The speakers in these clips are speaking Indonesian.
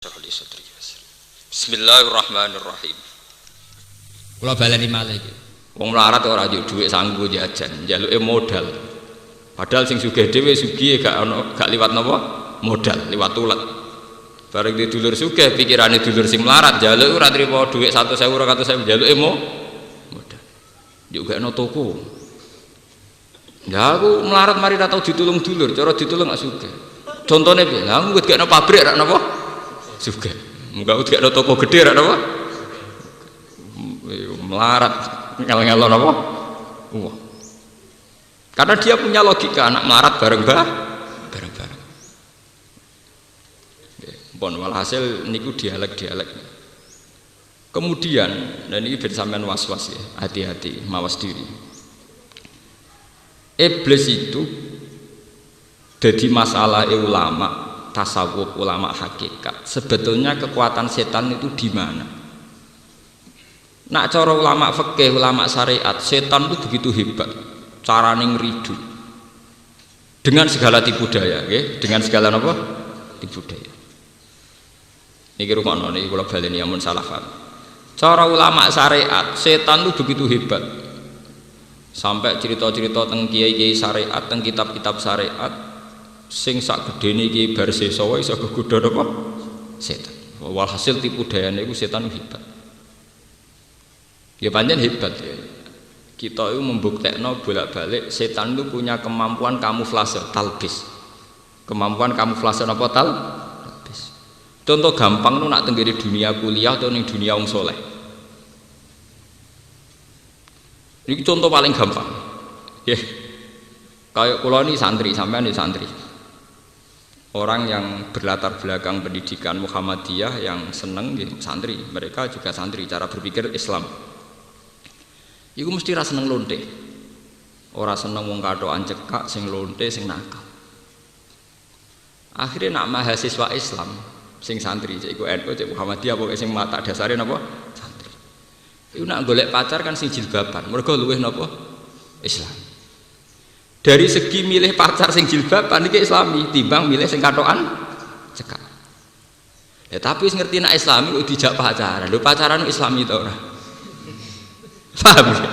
Bismillahirrahmanirrahim. Kula baleni malih iki. Wong melarat ora njuk dhuwit sanggo jajan, njaluke modal. Padahal sing sugih dhewe sugih gak liwat napa? Modal, liwat tulet. Bareng di dulur sugih pikirane dulur sing melarat, njaluk ora trimo dhuwit 100.000 200.000 njaluke modal. Njuk gakno toko. Ya aku melarat mari ra tau ditulung dulur, cara ditulung gak sugih. Contone piye? Lah aku gak pabrik ra napa? Sugih. Enggak udah ada toko gede ada apa? Melarat ngel-ngelon apa? Wah. Karena dia punya logika anak melarat bareng-bareng. Bon walhasil niku dialek-dialek. Kemudian dan ini ben sampean was-was ya, hati-hati, mawas diri. Iblis itu jadi masalah ulama tasawuf, ulama hakikat. Sebetulnya kekuatan setan itu di mana? Nak cara ulama fikih, ulama syariat, setan itu begitu hebat, carane ngridu. Dengan segala tipu daya, okay? Dengan segala apa? Tipu daya. Niki rumakno niki kula baleni amun salah paham. Cara ulama syariat, setan itu begitu hebat. Sampai cerita-cerita teng kiai-kiai syariat, teng kitab-kitab syariat, sing sak gedene iki bar sesa wae iso kegodha apa? Setan. Walhasil tipu dayane iku setan hebat. Ya pancen hebat ya. Kita itu membuktekno bolak-balik setan itu punya kemampuan kamuflase, talbis. Kemampuan kamuflase apa talbis. Contoh gampang nu nak tenggere dunia kuliah atau ning dunia wong saleh. Iki contoh paling gampang. Nggih. Kayak kula ni santri, sampean ni santri. Orang yang berlatar belakang pendidikan Muhammadiyah yang seneng gitu, santri, mereka juga santri, cara berpikir Islam. Iku mesti ra seneng lonte. Ora seneng wong kathokan cekak sing lonte sing nakal. Akhirnya nak mahasiswa Islam sing santri, cek iku NU, cek Muhammadiyah pokoke sing mata dasare napa? Santri. Iku nak golek pacar kan sing jilbaban, mergo luwih napa? Islam. Dari segi milih pacar sing jilbaban iki islami timbang milih sing kathokan cekak. Ya tapi wis ngerti nek islami kok dijak pacaran. Lho pacaran islami ta ora? Paham ya?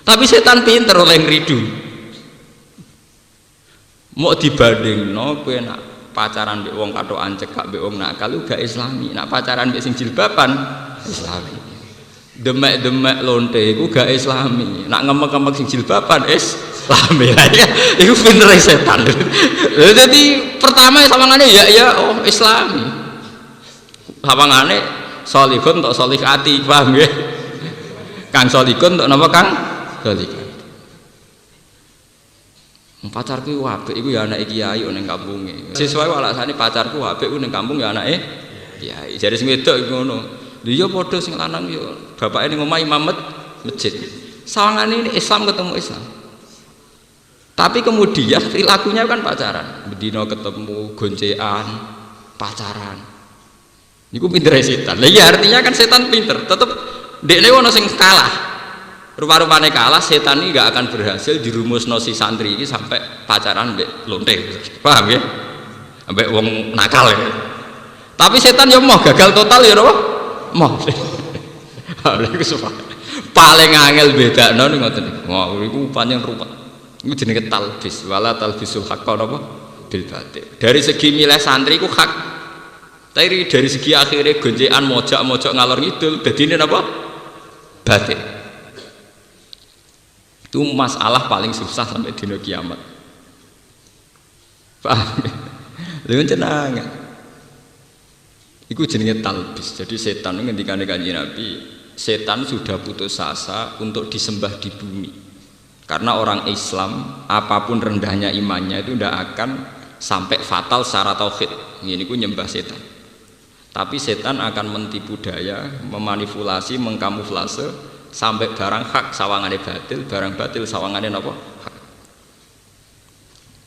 Tapi setan pinter oleh ngridu. Mau dibandingno kowe nak pacaran mbek wong kathokan cekak mbek wong nakal gak islami. Nak pacaran mbek sing jilbaban islami. Demek-demek lonte iku gak islami. Nak ngemek-ngemek sing jilbaban islami. Iku pintere setan. Jadi pertama sawangane ya oh islami. Sawangane salihun tok salihati, paham nggih? Kang salihun tok napa Kang? Salihun. Pacarku apik iku ya anake kiai ning kampunge. Siswa alasane pacarku apik ku ning kampung ya anake kiai. Jare sing wedok iku ngono. Lha iya padha sing lanang yo bapake ning omah imam masjid. Sawangane ini Islam ketemu Islam. Tapi kemudian perilakunya kan pacaran. Bedino ketemu goncekan, pacaran. Niku pintere setan. Lah iya artinya kan setan pinter. Tetep dekne ono sing kalah. Rupa-rupane kalah, setan ini gak akan berhasil dirumusno si santri ini sampai pacaran mbek lonte. Paham ya? Mbek wong nakal ya. Tapi setan yo mau gagal total ya napa? Mau. Paling angel bedakno ning ngoten niku. Wah, iku pancen ruwet. Iku jenenge talbis, wala talbisul haqqa napa bil batil. Dari segi milih santri iku hak. Tapi dari segi akhirnya goncekan mojak-mojak ngalor ngidul dadine napa? Batil. Itu masalah paling susah sampai dina kiamat. Paham? Lha jenenge iku jenenge talbis. Jadi setan ngendikane Kanjeng Nabi, setan sudah putus asa untuk disembah di bumi. Karena orang Islam apapun rendahnya imannya itu tidak akan sampai fatal secara tauhid. Ini ku nyembah setan. Tapi setan akan mentipu daya, memanipulasi, mengkamuflase sampai barang hak sawangane batil, barang batil sawangane napa? Hak.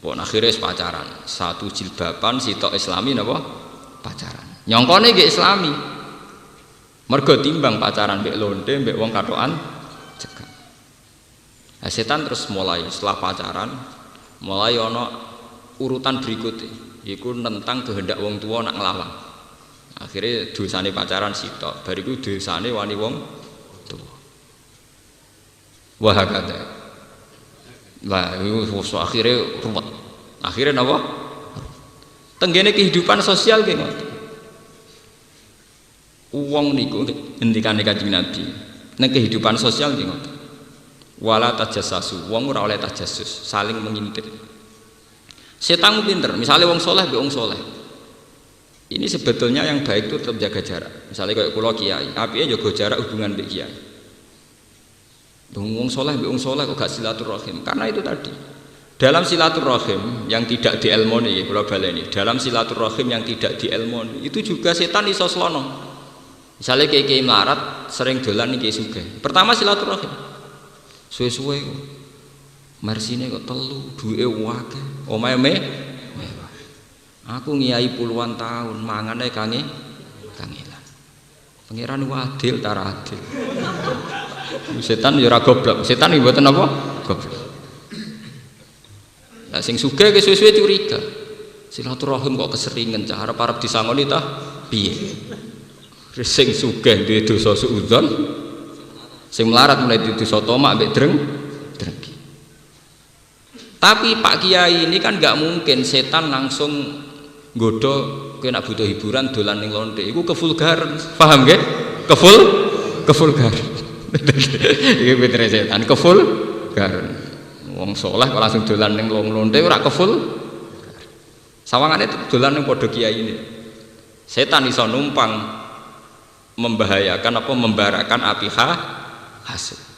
Pon akhirnya pacaran. Satu jilbaban sitok Islami napa? Pacaran. Nyongkone nggih islami. Mergo timbang pacaran mbek lonte mbek wong kathokan cekak. Nah, setan terus mulai setelah pacaran mulai ana urutan berikutnya. iku nentang kehendak wong tua nak nglawan. Akhirnya dosane pacaran sitok, bariku dosane wani wong tua. Wah kata, lah itu akhirnya ruwet. Akhirnya napa? Tenggene kehidupan sosial ki ngoten. Wong niku ngendikane Kanjeng Nabi, nang kehidupan sosial ki ngoten. Wala tajassasu, wong ora oleh tajassus, saling mengintip. Setan pinter, misalnya wong soleh be wong soleh. Ini sebetulnya yang baik itu tetap jaga jarak. Misalnya kayak kula kiai, apike jaga jarak hubungan be kiai. Wong soleh be wong soleh kok gak silaturahim. Karena itu tadi. Dalam silaturahim yang tidak dielmoni, kula baleni. Dalam silaturahim yang tidak dielmoni, itu juga setan iso slono. Misalnya kiai melarat sering dolan ning kiai sugih. Pertama silaturahim. Suwe-suwe kok marsine kok telu duwe akeh omahe mewah. Aku ngiyai puluhan tahun mangane kangelan. Pangeran adil ta adil. Setan ya ora goblok. Setan iki mboten apa? Goblok. Lah sing sugih ke suwe-suwe curiga. Silaturahim kok keseringan cah arep-arep disangoni ta piye? Sing sugih duwe dosa suudzon. Sing melarat mulai dosa tomak mbek drengki. Tapi Pak Kiai ini kan nggak mungkin setan langsung nggodho kowe nak butuh hiburan dolan ning lonte. Iku kevulgaran. Paham nggih? Kevulgaran. Iki pitere setan kevulgaran. Wong saleh kok langsung dolan ning lonte ora kevul. Sawangane dolan ning padha kiai ini. Setan iso numpang membahayakan apa membarakan api hasil.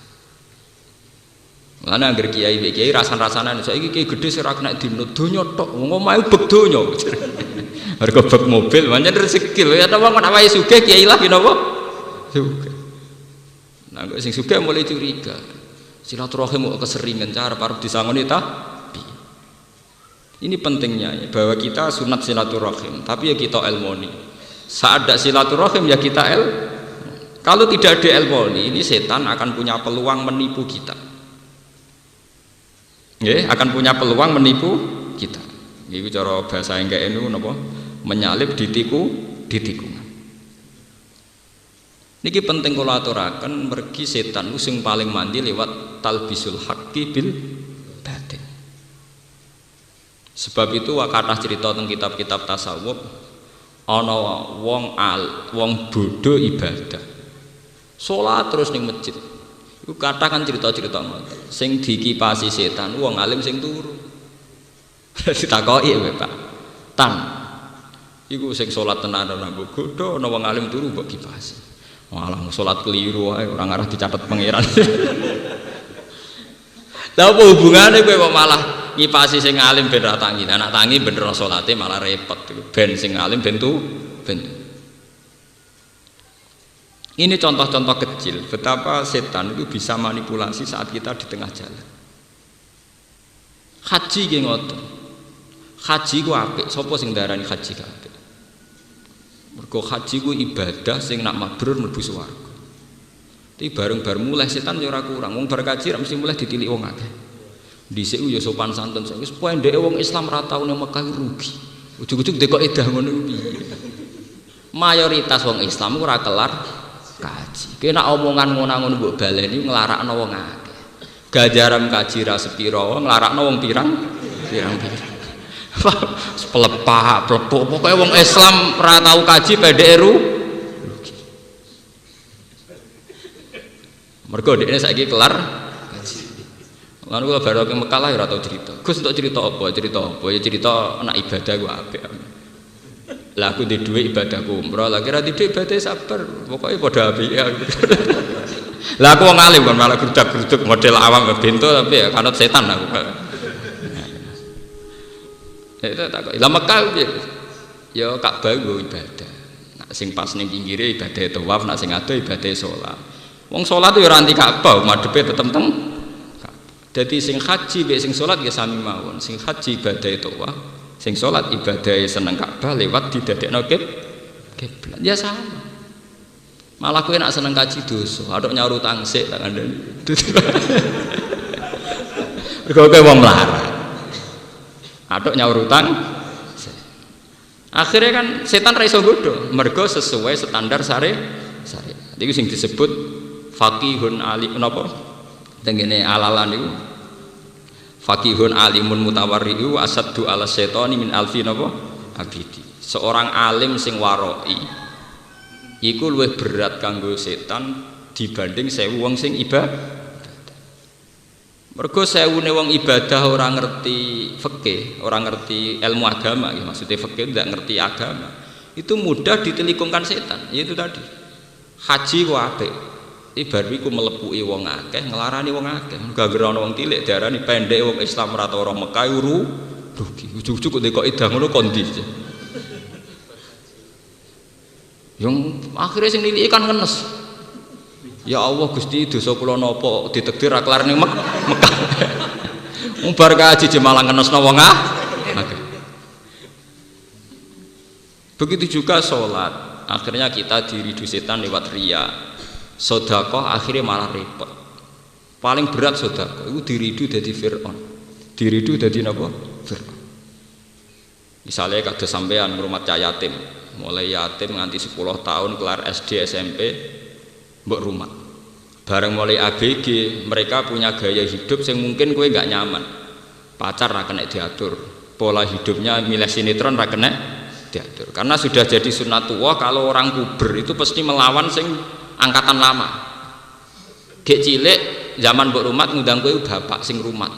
Mana angger kiai rasan-rasanan saiki kiai gedhe sing ora kena dino donya tok wong omahe beg donya. Harga beg mobil pancen rezeki lho ya ta wong awake sugih kiai lah napa? Sugih. Nah kok sing sugih mulai curiga. Silaturahim kok keseringan cara arep disangoni ta? Ini pentingnya ya, bahwa kita sunat silaturahim, tapi ya kita ilmoni. Saat ada silaturahim ya kita Kalau tidak ada ilmoni, ini setan akan punya peluang menipu kita. Ya, akan punya peluang menipu kita. Iku cara bahasa enggak enu napa? Menyalip ditiku. Niki penting kula aturaken mergi setan sing paling mandi lewat talbisul haqqi bil batil. Sebab itu kathah cerita teng kitab-kitab tasawuf ana wong bodho ibadah. Salat terus ning masjid. Iku kathah kan cerita-cerita ngoten. Sing dikipasi setan wong alim sing turu. Ditakoki kowe, Pak. Tan. Iku sing salat tenan ana mbok godho ana wong alim turu mbok kipasi. Malah salat keliru wae ora ngarah dicatet pangeran. Lah apa hubungane kowe kok malah ngipasi sing alim ben ra tangi. Anak tangi bener salate malah repot. Ben sing alim ben tu ben. Ini contoh-contoh kecil betapa setan itu bisa manipulasi saat kita di tengah jalan. Haji nggih ngoten. Haji ku apik, sapa sing darani haji ku apik? Mergo haji ku ibadah sing nak mabrur mlebu swarga. Tapi bareng-bareng mulai setan ya ora kurang. Wong bar kaji mesti mulai ditilik wong akeh. Dhisik ya sopan santun wis pendeke wong Islam ra tau nang Mekah rugi. Ujug-ujug dekok edah ngono piye. Mayoritas wong Islam ora kelar kaji. Kena omongan ngono-ngono mbok baleni nglarakno wong akeh. Gajaran kaji ra sepira, nglarakno wong pirang-pirang. Pelepah, plepuk, pokoke wong Islam ora tau kaji pendeke rugi. Mergo dekne saiki kelar kaji. Lan kula baru ke Mekah lah ora tau cerita. Gus untuk cerita apa? Ya cerita anak ibadah ku apik. Lah aku di duit ibadahku umroh, lagi ra di duit ibadah sabar, pokoknya pada api ya. Lah aku wong alim kan malah geruduk-geruduk model awam bento tapi ya kanut setan aku. Itu tak kok. Lah Mekah ya Ka'bah go ibadah. Nak sing pas ning pinggire ibadah tawaf, nak sing ado ibadah salat. Wong salat yo ora anti Ka'bah, madhepe tetep teng Ka'bah. Dadi sing haji mek sing salat ya sami mawon. Sing haji ibadah tawaf, sing salat ibadah seneng Ka'bah lewat didadekno kiblat. Ya sama. Malah kowe nak seneng kaji dosa, aduk nyaur utang sik tak kandhani. Mergo kowe wong melarat. Aduk nyaur utang. Akhirnya kan setan ra iso godho, mergo sesuai standar syariat. Iku sing disebut faqihun alim napa? Tengene alalan niku. Faqihun alimun mutawarri'u asaddu ala syaitani min alfi napa? Abidi. Seorang alim sing waroi iku luwih berat kanggo setan dibanding 1000 wong sing ibadah. Mergo 1000 wong ibadah ora ngerti fikih, ora ngerti ilmu agama, maksudnya fikih tidak ngerti agama, itu mudah ditelikungkan setan. Itu tadi haji ku apik, ibarat iku melepuki wong akeh, nglarani wong akeh. Gara-gara ana wong tilik diarani pendek wong Islam ora tau ora Mekah rugi. Ujug-ujug kok dekok idang ngono kondi. Yang akhirnya sing niliki kan ngenes. Ya Allah Gusti dosa kula napa ditakdir ra kelar ning Mekah. Umbar kaji malah ngenesno wong akeh. Begitu juga sholat, akhirnya kita diridu setan lewat riya. Sedekah akhirnya malah repot. Paling berat sedekah itu diridu dadi Fir'aun. Diridu dadi napa? Fir'aun. Misalnya kados sampean ngrumat cah yatim, mulai yatim nganti 10 tahun kelar SD SMP mbok rumah. Bareng mulai ABG mereka punya gaya hidup yang mungkin kowe gak nyaman. Pacar ra kena diatur, pola hidupnya milih sinetron ra kena diatur. Karena sudah jadi sunnatullah kalau orang puber itu pasti melawan sing angkatan lama. Gek cilik zaman mbok rumah ngundang kowe bapak sing rumah.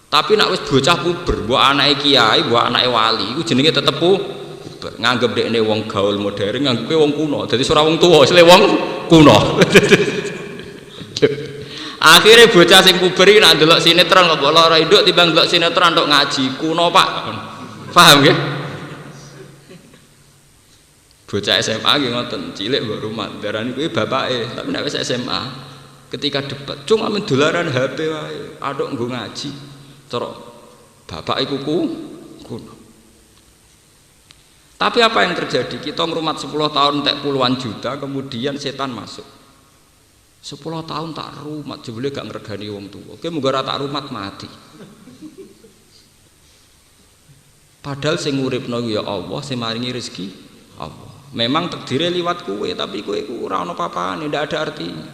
Tapi nak wis bocah puber, mbok anake kiai, mbok anake wali, iku jenenge tetep puber. Nganggep dekne wong gaul modern, nganggep wong kuno. Dadi ora wong tuwa, isile wong kuno. Akhirnya bocah sing puber iki nak ndelok sinetron kok lara induk timbang ndelok sinetron tok ngaji kuno Pak. Paham nggih? Bocah SMA nggih ngoten, cilik mbok rumah darani kuwi bapake, tapi nek wis SMA ketika debat cuma amen dolaran HP wae, atok nggo ngaji. Cara bapak iku kuno. Tapi apa yang terjadi? Kita ngrumat 10 tahun entek puluhan juta, kemudian setan masuk. 10 tahun tak rumat, jebule gak ngregani wong tuwa. Oke, muga ora tak rumat mati. Padahal sing uripno ya Allah, sing maringi rezeki Allah. Memang takdire liwat kowe, tapi kowe iku ora ana papane, ndak ada artinya.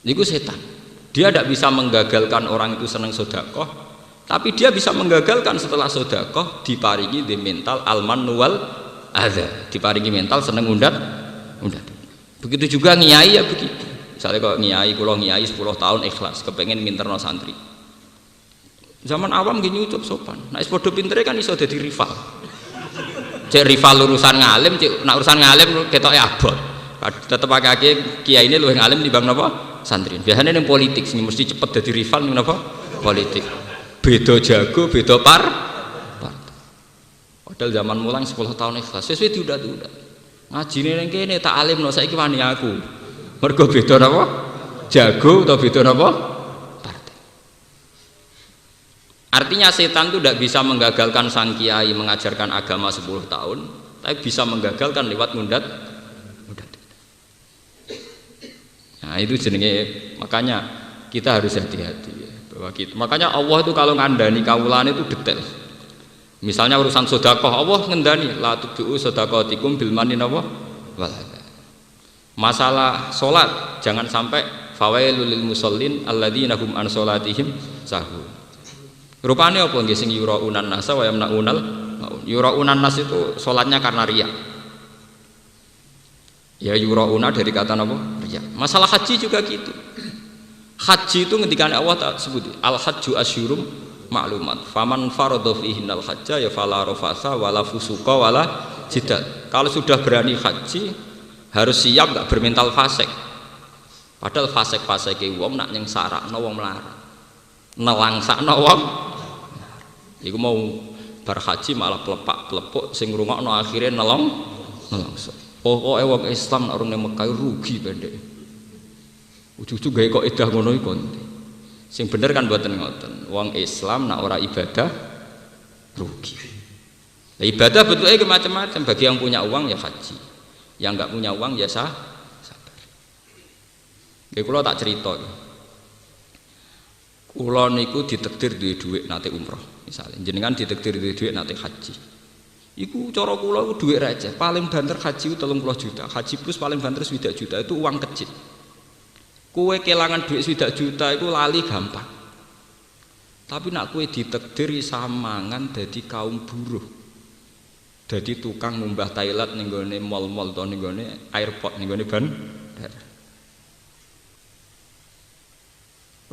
Niku setan. Dia tidak bisa menggagalkan orang itu senang sedekah, tapi dia bisa menggagalkan setelah sedekah diparingi di mental alman wal adza, diparingi mental seneng undat. Begitu juga ngiyai ya begitu. Misalnya kalau ngiyai, kalau ngiyai 10 tahun ikhlas, kepengen minterno santri. Zaman awam gini nyucup sopan. Nah, sepodo pintere kan iso jadi rival. Cek rival urusan ngalim, cek nak urusan ngalim ketoke abot. Tetep akeh kiai ini luwih ngalim timbang napa? Santri. Biasanya yang politik sih mesti cepet jadi rival nih apa? Politik. Beda jago, beda par. Padahal zaman mulang 10 tahun ikhlas. Sesuai tidak. Ngaji ning kene tak alim no saiki wani aku. Mergo beda napa? Jago atau beda napa? Partai. Artinya setan itu tidak bisa menggagalkan sang kiai mengajarkan agama 10 tahun, tapi bisa menggagalkan lewat mundat. Nah itu jenenge, makanya kita harus hati-hati ya, bahwa kita, makanya Allah itu kalau ngandani kawulane itu detail. Misalnya urusan sedekah, Allah ngendani la tudu sedekahatikum bil manni wal adza. Masalah salat jangan sampai fawailul lil musallin alladzina hum an salatihim sahun. Rupane apa nggih sing yuraunan nas wa yamnaunal maun. Yuraunan nas itu salatnya karena riya. Ya yurauna dari kata apa? Riya. Masalah haji juga gitu. Haji itu ketika Allah tak sebut al hajju asyurum maklumat. Faman faradha fihinnal hajja ya fala rafasa wala fusuqa wala jidal. Kalau sudah berani haji harus siap enggak bermental fasik. Padahal fasik-fasike wong nak ning sarakno wong melarat. Nelangsakno wong. Iku mau bar haji malah plepak-plepuk sing ngrungokno akhire nelongso. Pokoke wong Islam nek urung ning Mekah rugi pendek. Ujug-ujug gawe kok edah ngono iku. Sing bener kan mboten ngoten. Wong Islam nek ora ibadah rugi. Nah, ibadah bentuknya macam-macam. Bagi yang punya uang ya haji. Yang enggak punya uang ya sabar. Nggih kula tak cerita. Kula niku ditakdir duwe dhuwit nate umroh misalnya. Jenengan ditakdir duwe dhuwit nate haji. Iku cara kula iku dhuwit receh. Paling banter haji 30 juta. Haji plus paling banter 20 juta itu uang kecil. Kowe kelangan duit 20 juta itu lali gampang. Tapi nak kowe ditakdir samangan dadi kaum buruh. Dadi tukang ngumbah toilet ning gone mall-mall to ning gone airport ning gone bandara.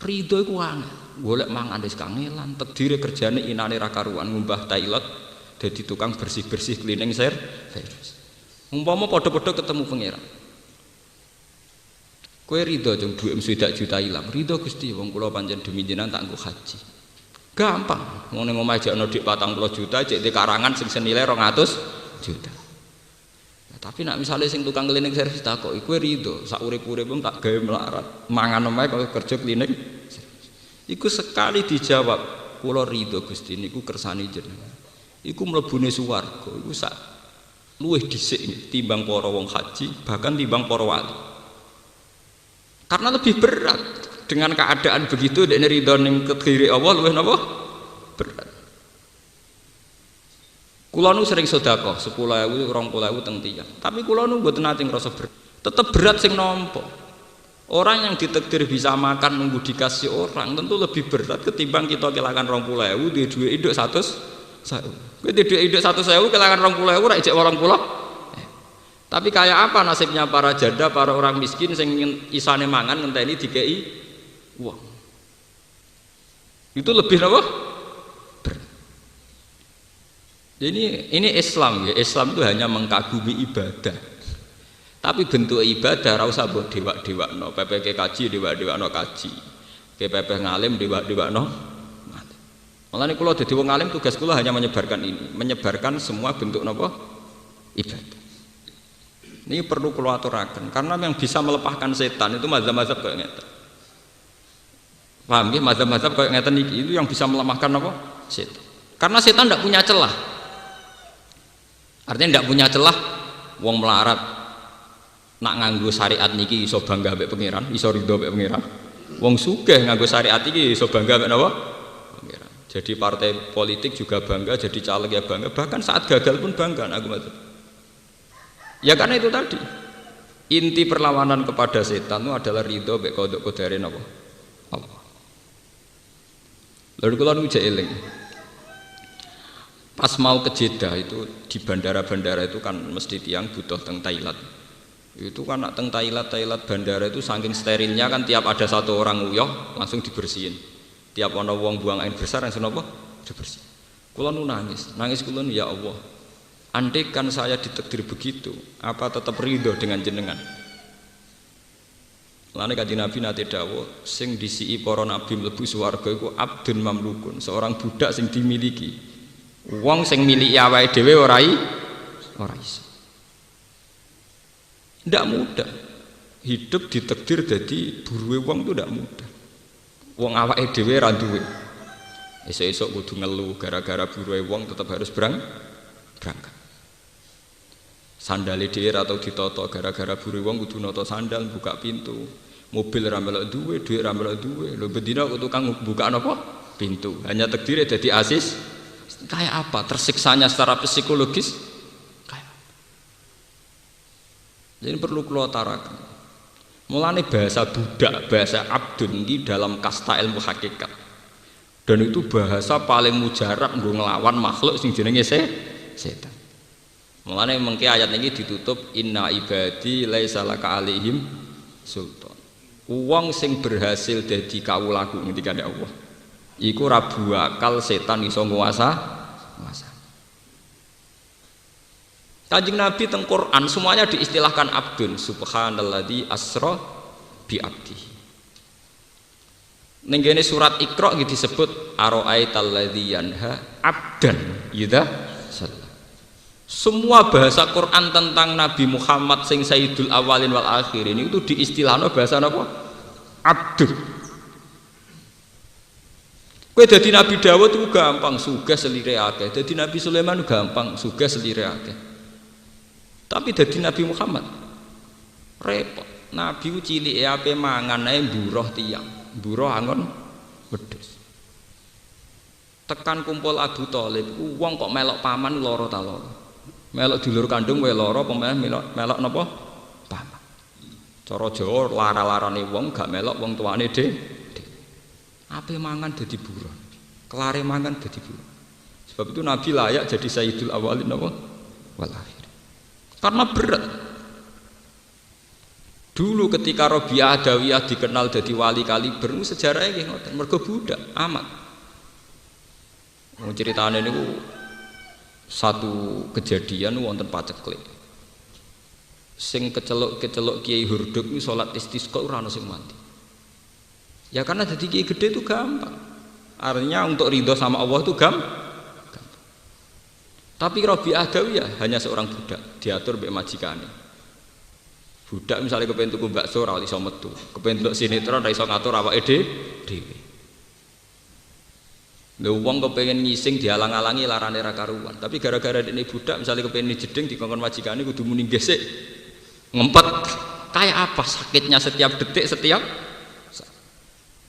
Ridho iku angel. Golek mangan wis kangelan, takdire kerjane inane ra karuan ngumbah toilet dadi tukang bersih-bersih cleaning service. Umpama padha-padha ketemu pangeran. Kowe ridho jeng dhuwit 20 juta ilang. Ridho Gusti wong kula pancen demi jenengan tak nggo haji. Gampang, ngene ngomah aja ana dik 40 juta cek di karangan sing senilai 200 juta. Ya, tapi nak misalnya sing tukang cleaning service takoki kowe ridho sak urip-urip tak gawe melarat, mangan omahe kok kerja cleaning. Iku sekali dijawab, kula ridho Gusti niku kersane jenengan. Iku mlebune swarga, iku sak luwih dhisik timbang para wong haji, bahkan timbang para wali. Karena lebih berat. Dengan keadaan begitu dekne ridho ning kediri Allah luwih napa? Berat. Kula nu sering sedekah 10.000 20.000 teng tiyang. Tapi kula nu mboten nate ngrasa berat. Tetep berat sing nampa. Orang yang ditakdir bisa makan nunggu dikasih orang tentu lebih berat ketimbang kita kelangan 20.000 duwe dhuwit induk 100.000. Kowe duwe induk 100.000 kelangan 20.000 ra ijek 80. Tapi kayak apa nasibnya para janda, para orang miskin sing isane mangan ngenteni dikei uang. Itu lebih apa? Ini Islam ya. Islam itu hanya mengkagumi ibadah. Tapi bentuk ibadah ora usah mbok dewak-dewakno. PPK kaji dewak-dewakno kaji. KPP ngalim dewak-dewakno. Mulane kula dadi wong alim tugas kula hanya menyebarkan ini, menyebarkan semua bentuk napa? Ibadah. Ini perlu kula aturaken karena yang bisa melepaskan setan itu mazhab-mazhab kayak ngeten. Paham nggih mazhab-mazhab kayak ngeten iki itu yang bisa melemahkan apa? Setan. Karena setan tidak punya celah. Artinya tidak punya celah wong melarat nak nganggo syariat niki iso bangga mbek pangeran, iso ridho mbek pangeran. Wong sugih nganggo syariat iki iso bangga mbek napa? Pangeran. Jadi partai politik juga bangga, jadi caleg ya bangga, bahkan saat gagal pun bangga aku maksud. Ya karena itu tadi. Inti perlawanan kepada setan itu adalah ridho mbek qadha napa? Allah. Lalu kula nu eling. Pas mau ke Jeddah itu di bandara-bandara itu kan mesti tiang butuh teng Thailand. Itu kan nak teng Thailand bandara itu saking sterilnya kan tiap ada satu orang uyah langsung dibersihin. Tiap ana wong buang air besar langsung apa? Dibersihin. Kula nu nangis kula nu ya Allah. Andai kan saya ditakdir begitu, apa tetap ridho dengan jenengan? Lane kanjeng Nabi nate dawuh, sing disiki para nabi mlebu swarga iku abdun mamlukun, seorang budak sing dimiliki. Wong sing miliki awake dhewe ora iso. Ndak mudah. Hidup ditakdir dadi buruhe wong itu ndak mudah. Wong awake dhewe ra duwe. Esuk-esuk kudu ngelu gara-gara buruhe wong tetap harus berangkat. Sandale dhewe atau ditoto gara-gara buruhe wong kudu nata sandal buka pintu. Mobil ra melok duwe, dhuwit ra melok duwe. Lho bendina kok tukang buka napa? Pintu. Hanya takdire dadi asis. Kayak apa? Tersiksanya secara psikologis. Kayak apa? Jadi perlu kula taraken. Mulane bahasa budak, bahasa abdun ini dalam kasta ilmu hakikat. Dan itu bahasa paling mujarab nggo nglawan makhluk sing jenenge setan. Mulane mengke ayat ini ditutup inna ibadi laisa laka alaihim sultan. Wong sing berhasil dadi kawulaku ngendikane Allah. Iku ra bakal setan iso nguasa. Kanjeng Nabi teng Quran semuanya diistilahkan abdun, subhanalladzi asra bi abdihi. Ning kene surat Iqra iki disebut ara'aital ladzi yanha abdan idza shalla. Semua bahasa Quran tentang Nabi Muhammad sing Sayyidul Awalin wal Akhirin itu diistilahno bahasa apa? Abdul. Kowe dadi Nabi Dawud itu gampang sugih selire akeh. Dadi Nabi Sulaiman gampang sugih selire akeh. Tapi dadi Nabi Muhammad repot. Nabi cilike ape mangan ae mburoh tiyang, mburoh angon wedhus. tekan kumpul Abu Thalib ku wong kok melok paman lara ta lara. Melok dulur kandung wae lara apa melok napa? Paman. Cara Jawa lara-larane wong gak melok wong tuane dhewe. Ape mangan dadi buron. Kelare mangan dadi buron. Sebab itu Nabi layak jadi Sayyidul Awwalin wal Akhirin. Karena berat. Dulu ketika Rabi'ah Adawiyah dikenal jadi wali kaliber, sejarahnya nggih ngoten, mergo budak amat. Wong critane niku satu kejadian wonten paceklik. Sing keceluk Kiai Hurduk niku salat istisqa ora ana sing mati. Ya karena jadi kiai gede itu gampang. Artinya untuk ridho sama Allah itu gampang. Tapi Rabi'ah Adawiyah hanya seorang budak, diatur mbek majikane. Budak misalnya kepengen tuku bakso ora iso metu, kepengen ndelok sinetron ora iso ngatur awake dhewe. Lha wong kepengen ngising dihalang-halangi larane ra karuan, tapi gara-gara dene budak misalnya kepengen jeding dikongkon majikane kudu muni gesek ngempet. Kayak apa sakitnya setiap detik setiap.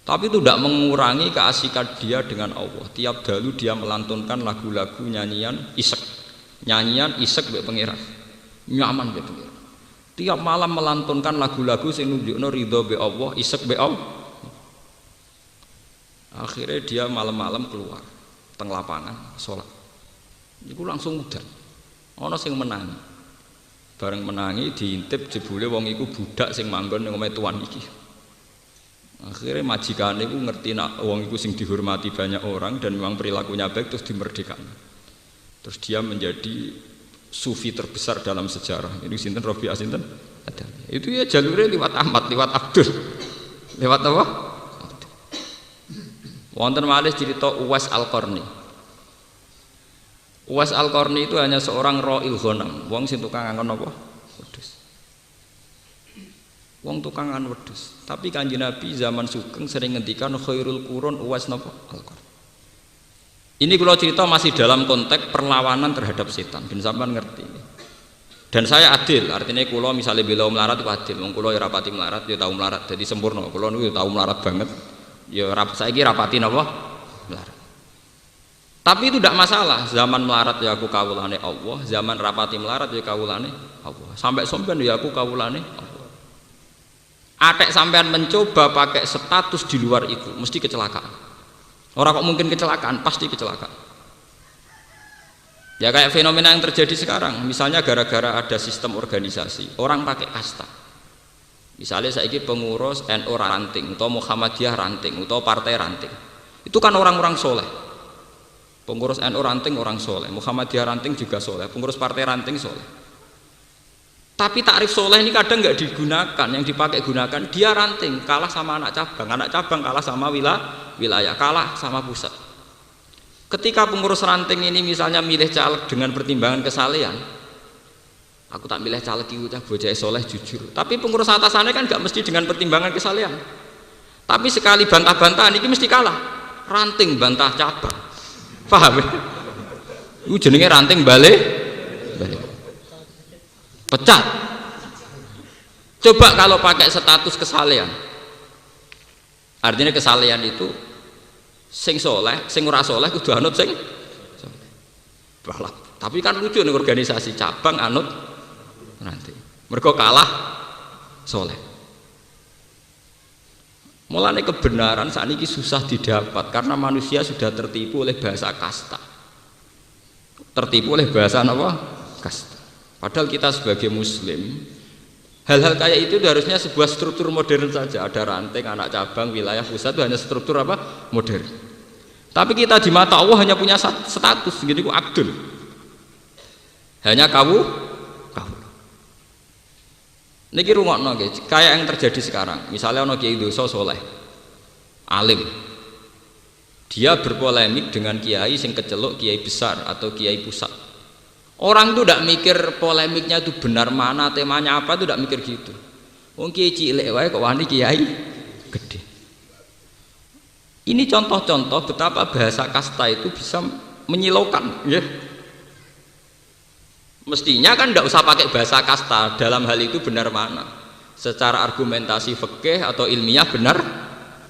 Tapi itu tidak mengurangi keasikan dia dengan Allah. Tiap dalu dia melantunkan lagu-lagu nyanyian isek mbek pangeran. Nyaman mbek pangeran. Tiap malam melantunkan lagu-lagu sing nunjukno ridho be Allah, isek be Allah. Akhirnya dia malam-malam keluar teng lapangan salat. Iku langsung udan. Ana sing menangi. Bareng menangi diintip jebule wong iku budak sing manggon ning omahe tuan iki. Akhirnya majikane iku ngerti nak wong iku sing dihormati banyak orang dan memang perilakunya baik terus dimerdekakan. Terus dia menjadi sufi terbesar dalam sejarah. Ini sinten Rabi'ah sinten? Ada. Itu ya jalurnya liwat Ahmad, liwat Abdul. Liwat apa? Wonten malih cerita Uwais Al-Qarni. Uwais Al-Qarni itu hanya seorang ra'il ghanam, wong sing tukang ngangon apa? Wedhus. Wong tukang ngangon wedhus. Tapi Kanjeng Nabi zaman sugeng sering ngendikan khairul qurun Uwais napa? Al-Qarni. Ini kalau cerita masih dalam konteks perlawanan terhadap setan, ben sampean ngerti. Dan saya adil, artinya kalau misalnya bela melarat itu adil. Wong kula ya rapati melarat, ya tahu melarat, jadi sempurna. Kula niku ya tahu melarat banget. Ya saiki rapati napa? Melarat. Tapi itu tidak masalah. Zaman melarat ya aku kawulane Allah, zaman rapati melarat ya kawulane Allah. Sampai sampean ya aku kawulane Allah. Atek sampean mencoba pakai status di luar itu, mesti kecelakaan. Orang kok mungkin kecelakaan, pasti kecelakaan. Ya kayak fenomena yang terjadi sekarang, misalnya gara-gara ada sistem organisasi, orang pakai kasta. Misalnya saiki pengurus NU ranting, atau Muhammadiyah ranting, atau partai ranting. Itu kan orang-orang soleh. Pengurus NU ranting orang soleh, Muhammadiyah ranting juga soleh, pengurus partai ranting soleh. Tapi takrif soleh ini kadang nggak digunakan, yang dipakai gunakan dia ranting, kalah sama anak cabang kalah sama wilayah, kalah sama pusat. Ketika pengurus ranting ini misalnya milih caleg dengan pertimbangan kesalehan, aku tak milih caleg itu cah bocah soleh jujur. Tapi pengurus atasannya kan nggak mesti dengan pertimbangan kesalehan. Tapi sekali bantah-bantahan ini mesti kalah. Ranting bantah cabang, paham? Itu jenenge ranting balik. Pecat. Coba kalau pakai status kesalehan, artinya kesalehan itu sing soleh, sing ora soleh kudu anut sing balap. Tapi kan lucu nih organisasi cabang anut nanti. Mergo kalah soleh. Mulane kebenaran saat ini susah didapat karena manusia sudah tertipu oleh bahasa kasta. Tertipu oleh bahasa apa? Kasta. Padahal kita sebagai muslim, hal-hal kayak itu harusnya sebuah struktur modern saja. Ada ranting, anak cabang, wilayah, pusat itu hanya struktur apa? Modern. Tapi kita di mata Allah hanya punya status, jadi ku abdul. Hanya kau. Niki rungokno nggih, kayak yang terjadi sekarang. Misalnya ono kiai dosa soleh, alim. Dia berpolemik dengan kiai sing keceluk kiai besar atau kiai pusat. Orang itu tidak mikir polemiknya itu benar mana, temanya apa, itu tidak mikir gitu. Wong kiai cilik wae kok wani kiai gede. Ini contoh-contoh betapa bahasa kasta itu bisa menyilaukan, ya. Mestinya kan tidak usah pakai bahasa kasta dalam hal itu benar mana. Secara argumentasi fikih atau ilmiah benar.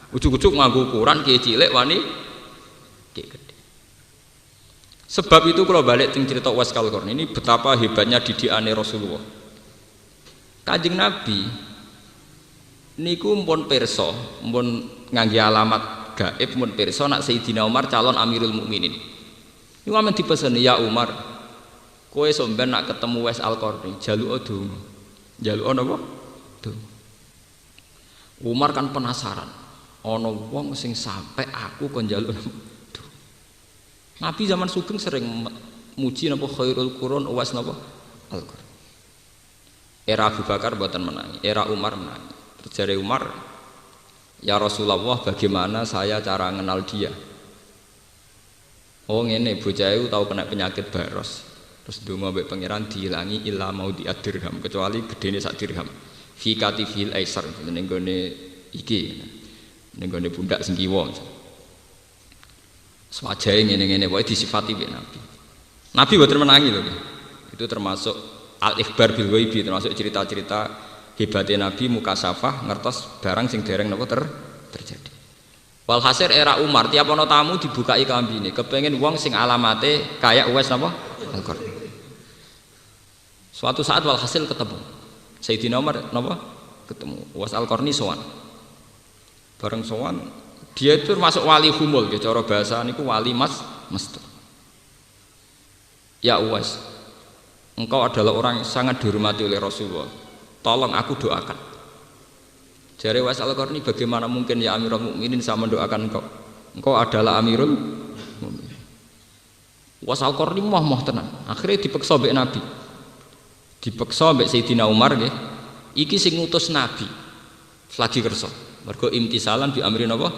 Ujuk-ujuk nganggo ukuran kiai cilik wani kiai gede. Sebab itu kalau balik teng cerita Uwais Al-Qarni ini betapa hebatnya didikane Rasulullah. Kanjeng Nabi niku mpun pirsa, mpun ngangge alamat gaib mpun pirsa nak Sayyidina Umar calon Amirul Mukminin. Niku amen dipeseni ya Umar, kowe sampeyan nak ketemu Uwais Al-Qarni, jaluka donga. Jaluka napa? Donga. Umar kan penasaran, ana wong sing sampai aku kon njaluk. Nabi zaman sugeng sering muji napa khairul qurun Uwais napa Al-Qarni. Era Abu Bakar mboten menangi, era Umar menangi. Terus jare Umar, "Ya Rasulullah, bagaimana saya cara kenal dia?" Oh ngene, bocah iku tau kena penyakit baros. Terus donga mbek pangeran diilangi illa mau dirham, kecuali gedene sak dirham. Fi katifil aisar ning gone iki. Ning gone pundak sing kiwa. Swajahe ngene-ngene wae disifati mbek Nabi. Nabi mboten menangi lho. Itu termasuk al-ikhbar bil ghaibi, termasuk cerita-cerita hebatnya Nabi mukasafah ngertos barang sing dereng napa terjadi. Walhasil era Umar tiap ana tamu dibukai kambine, kepengin wong sing alamate kayak Uwais napa Al-Qarni. Suatu saat walhasil ketemu Sayyidina Umar napa ketemu Uwais Al-Qarni sowan. Bareng sowan dia itu masuk wali humul, cara bahasa niku wali master. Ya Uwais, engkau adalah orang yang sangat dihormati oleh Rasulullah. Tolong aku doakan. Jare Uwais Al-Qarni, bagaimana mungkin ya Amirul Mukminin saya mendoakan engkau? Engkau adalah Amirul Mukminin. Uwais Al-Qarni moh tenan. Akhirnya dipeksa mbek Nabi. Dipeksa mbek Sayyidina Umar nggih. Iki sing ngutus Nabi. Lagi kersa. Mergo imtisalan bi amri napa?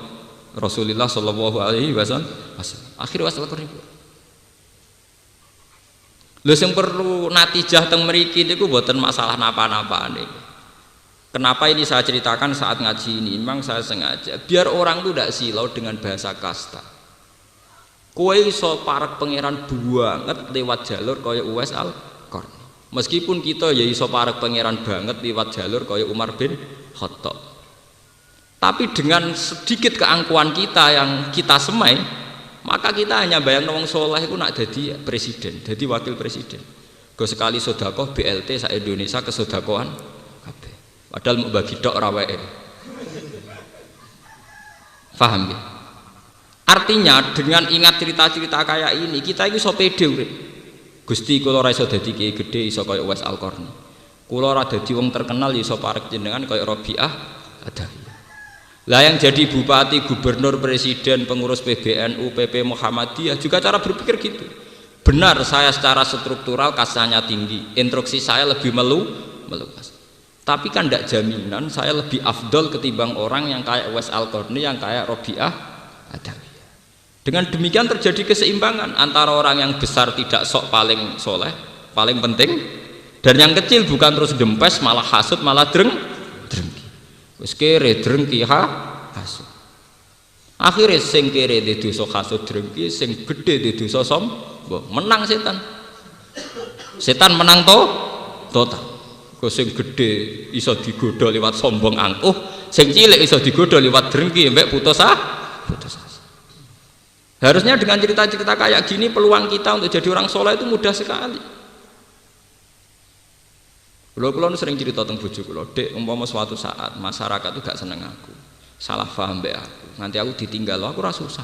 Rasulullah sallallahu alaihi wasallam. Akhirnya Uwais Al-Qarni. Lho sing perlu natijah teng mriki niku mboten masalah napa-napane. Kenapa ini saya ceritakan saat ngaji ini? Memang saya sengaja biar orang itu tidak silau dengan bahasa kasta. Kowe iso parek pangeran banget lewat jalur kaya Uwais Al-Qarni. Meskipun kita ya iso parek pangeran banget lewat jalur kaya Umar bin Khattab. Tapi dengan sedikit keangkuhan kita yang kita semai, maka kita hanya bayang wong soleh itu nak jadi presiden, jadi wakil presiden. Go sekali sedekah BLT sak Indonesia kesedekahan kabeh. Padahal mau bagi tok ora wae. Paham ya? Artinya dengan ingat cerita-cerita kayak ini, kita iki iso pede urip. Gusti kula ora iso dadi kiai gedhe iso kaya Uwais Al-Qarni. Kula ora dadi wong terkenal iso parek jenengan kaya Rabi'ah Adawiyah. Lah yang jadi bupati, gubernur, presiden, pengurus PBNU, PP Muhammadiyah juga cara berpikir gitu. Benar saya secara struktural kastanya tinggi, instruksi saya lebih meluas. Tapi kan tidak jaminan saya lebih afdol ketimbang orang yang kayak Uwais Al-Qarni, yang kayak Rabi'ah Adawiyah. Dengan demikian terjadi keseimbangan antara orang yang besar tidak sok paling soleh, paling penting, dan yang kecil bukan terus dempes malah hasud malah drengki. Wis kere drengki hasud. Akhire sing kere di dosa hasud drengki, sing gedhe di dosa sombong. Menang setan. Setan menang total. Kok sing gedhe iso digodha liwat sombong angkuh, sing cilik iso digodha liwat drengki mbek putus asa. Harusnya dengan cerita-cerita kayak gini peluang kita untuk jadi orang soleh itu mudah sekali. Kulo sering cerita tentang bojo kulo, Dek, umpama suatu saat masyarakat itu gak seneng aku, salah paham mbek aku, nanti aku ditinggal, aku ora susah.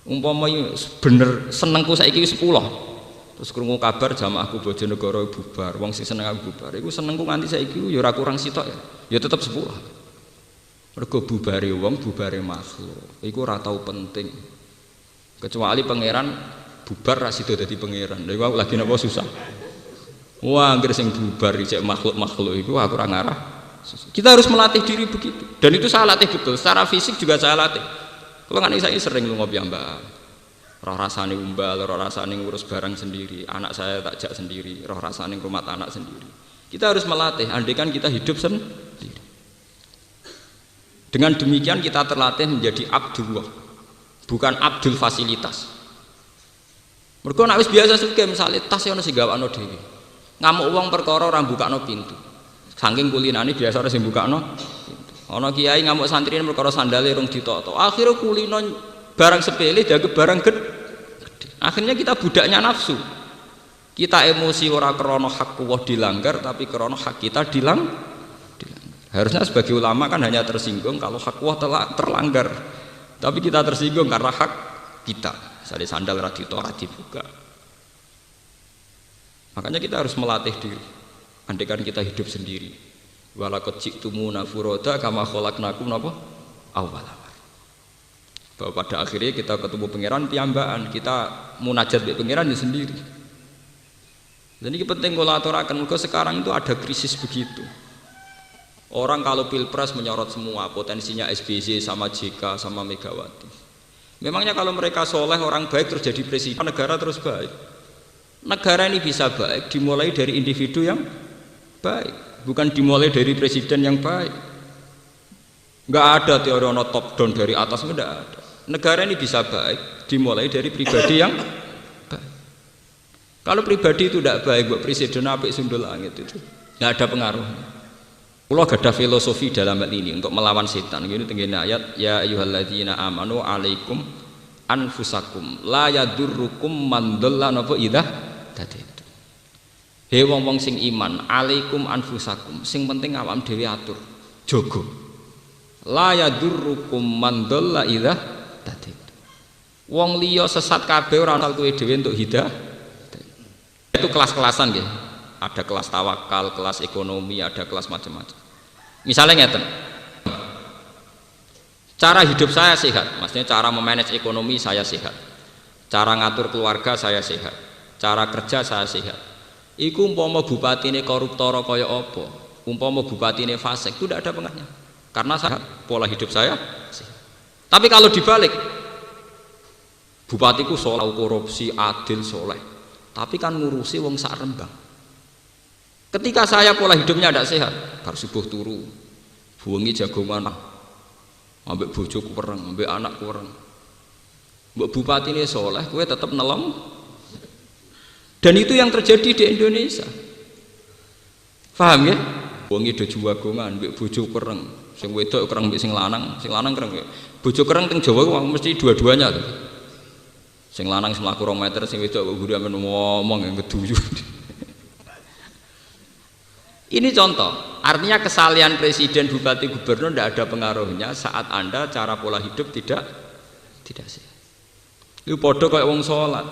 Umpama bener senengku saiki wis 10. Terus krungu kabar jamaahku Bojonegoro bubar, wong sing seneng aku bubar. Iku senengku nganti saiki ya ora kurang sitok ya. Ya tetep 10. Mergo bubare wong, bubare makhluk. Iku ora tau penting. Kecuali pangeran bubar ra sida dadi pangeran. Lha iku lagi napa susah. Wah, anggere sing bubar cek makhluk-makhluk itu aku ora ngarah. Kita harus melatih diri begitu. Dan itu saya latih betul. Secara fisik juga saya latih. Kalau nggak saya sering lunga piyambak. Roh rasane umbal, roh rasane ngurus barang sendiri. Anak saya tak jak sendiri, roh rasane rumah anak sendiri. Kita harus melatih. Andaikan kita hidup sendiri. Dengan demikian kita terlatih menjadi Abdullah, bukan Abdul fasilitas. Mergo nek wis biasa sugih misale tas ono sing gawakno dhewe. Ngamuk uang perkara orang bukakno pintu. Saking kulinane biasa ora sing bukakno pintu. Ana kiai ngamuk santrine perkara sandale rung ditok-tok. Akhire kulino barang sepele dianggap barang gede. Akhirnya kita budaknya nafsu. Kita emosi ora krana hak Allah dilanggar, tapi krana hak kita dilanggar. Harusnya sebagai ulama kan hanya tersinggung kalau hak Allah telah terlanggar. Tapi kita tersinggung karena hak kita. Misalnya sandal radito dibuka. Makanya kita harus melatih diri. Andaikan kita hidup sendiri. Walaqad ji'tumuna furoda kama khalaqnakum napa? Awwal. Bahwa pada akhirnya kita ketemu pangeran piyambakan, kita munajat mbek pangeran ya sendiri. Dan ini penting kalau aturaken, mergo sekarang itu ada krisis begitu. Orang kalau pilpres menyorot semua potensinya SBY sama JK sama Megawati. Memangnya kalau mereka soleh orang baik terus jadi presiden, negara terus baik. Negara ini bisa baik dimulai dari individu yang baik, bukan dimulai dari presiden yang baik. Enggak ada teori ono top down dari atas, enggak ada. Negara ini bisa baik dimulai dari pribadi yang baik. Kalau pribadi itu tidak baik, buat presiden apik sundul langit itu enggak ada pengaruhnya. Allah gada filosofi dalam hal ini untuk melawan setan. Ini tenggine ayat ya ayyuhalladzina amanu alaikum anfusakum la yadurrukum man dhalla napa idza tadaitu. He wong-wong sing iman, alaikum anfusakum, sing penting awam dhewe atur, jaga. La yadurrukum man dhalla idza tadaitu. Wong liya sesat kabeh ora ana kowe dhewe entuk hidayah. Itu kelas-kelasan nggih. Ada kelas tawakal, kelas ekonomi, ada kelas macam-macam. Misalnya ngeten, cara hidup saya sehat, maksudnya cara memanage ekonomi saya sehat, cara ngatur keluarga saya sehat, cara kerja saya sehat. Iku umpama bupatine koruptor kaya apa, umpama bupatine fasik, itu tidak ada pengaruhnya, karena saya, pola hidup saya sehat. Tapi kalau dibalik, bupatiku soleh, korupsi, adil, soleh, tapi kan ngurusi wong sak Rembang. Ketika saya pola hidupnya tidak sehat, bar subuh turu, buangi jagongan, ambek bojoku pereng, ambek anak kurang. Mbok bupati ini soleh, kue tetap nelong. Dan itu yang terjadi di Indonesia. Paham ya? Buangi do jagongan, ambek bojo pereng, sing wedok kereng, ambek sing lanang kereng. Bojo kereng teng Jawa mesti dua-duanya tuh. Sing lanang semlaku 2 meter, sing wedok kok guru amen ngomong yang keduyu. Ini contoh, artinya kesalahan presiden, bupati, gubernur tidak ada pengaruhnya saat Anda cara pola hidup tidak sehat. Itu podo kayak wong sholat.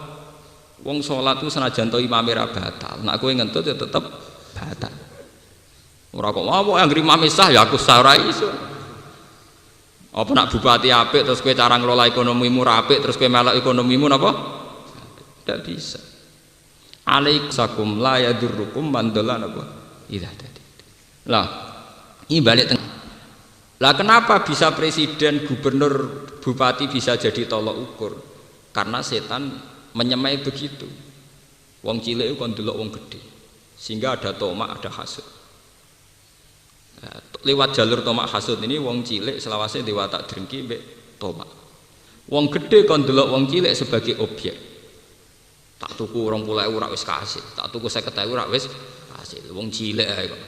Wong sholat itu senajan to imame ra batal. Nak kowe ngentut ya tetep batal. Ora kok mau anggere imame sah ya aku sah ora iso. Apa nak bupati apik terus kowe cara ngelola ekonomimu ra apik terus kowe melok ekonomimu napa? Tidak bisa. Alaikum la yadurrukum man dhalla napa? Lah, ini balik tengah. Lah kenapa bisa presiden, gubernur, bupati bisa jadi tolok ukur? Karena setan menyemai begitu. Wong cilik itu kon delok wong gede, sehingga ada tomak, ada hasud. Lewat jalur tomak hasud ini wong cilik selawase diwatak drengki mbek tomak. Wong gede kon delok wong cilik sebagai objek. Tak tuku 20.000 ora wis kasih, tak tuku 50.000 ora wis hasil wong cilik ae kok.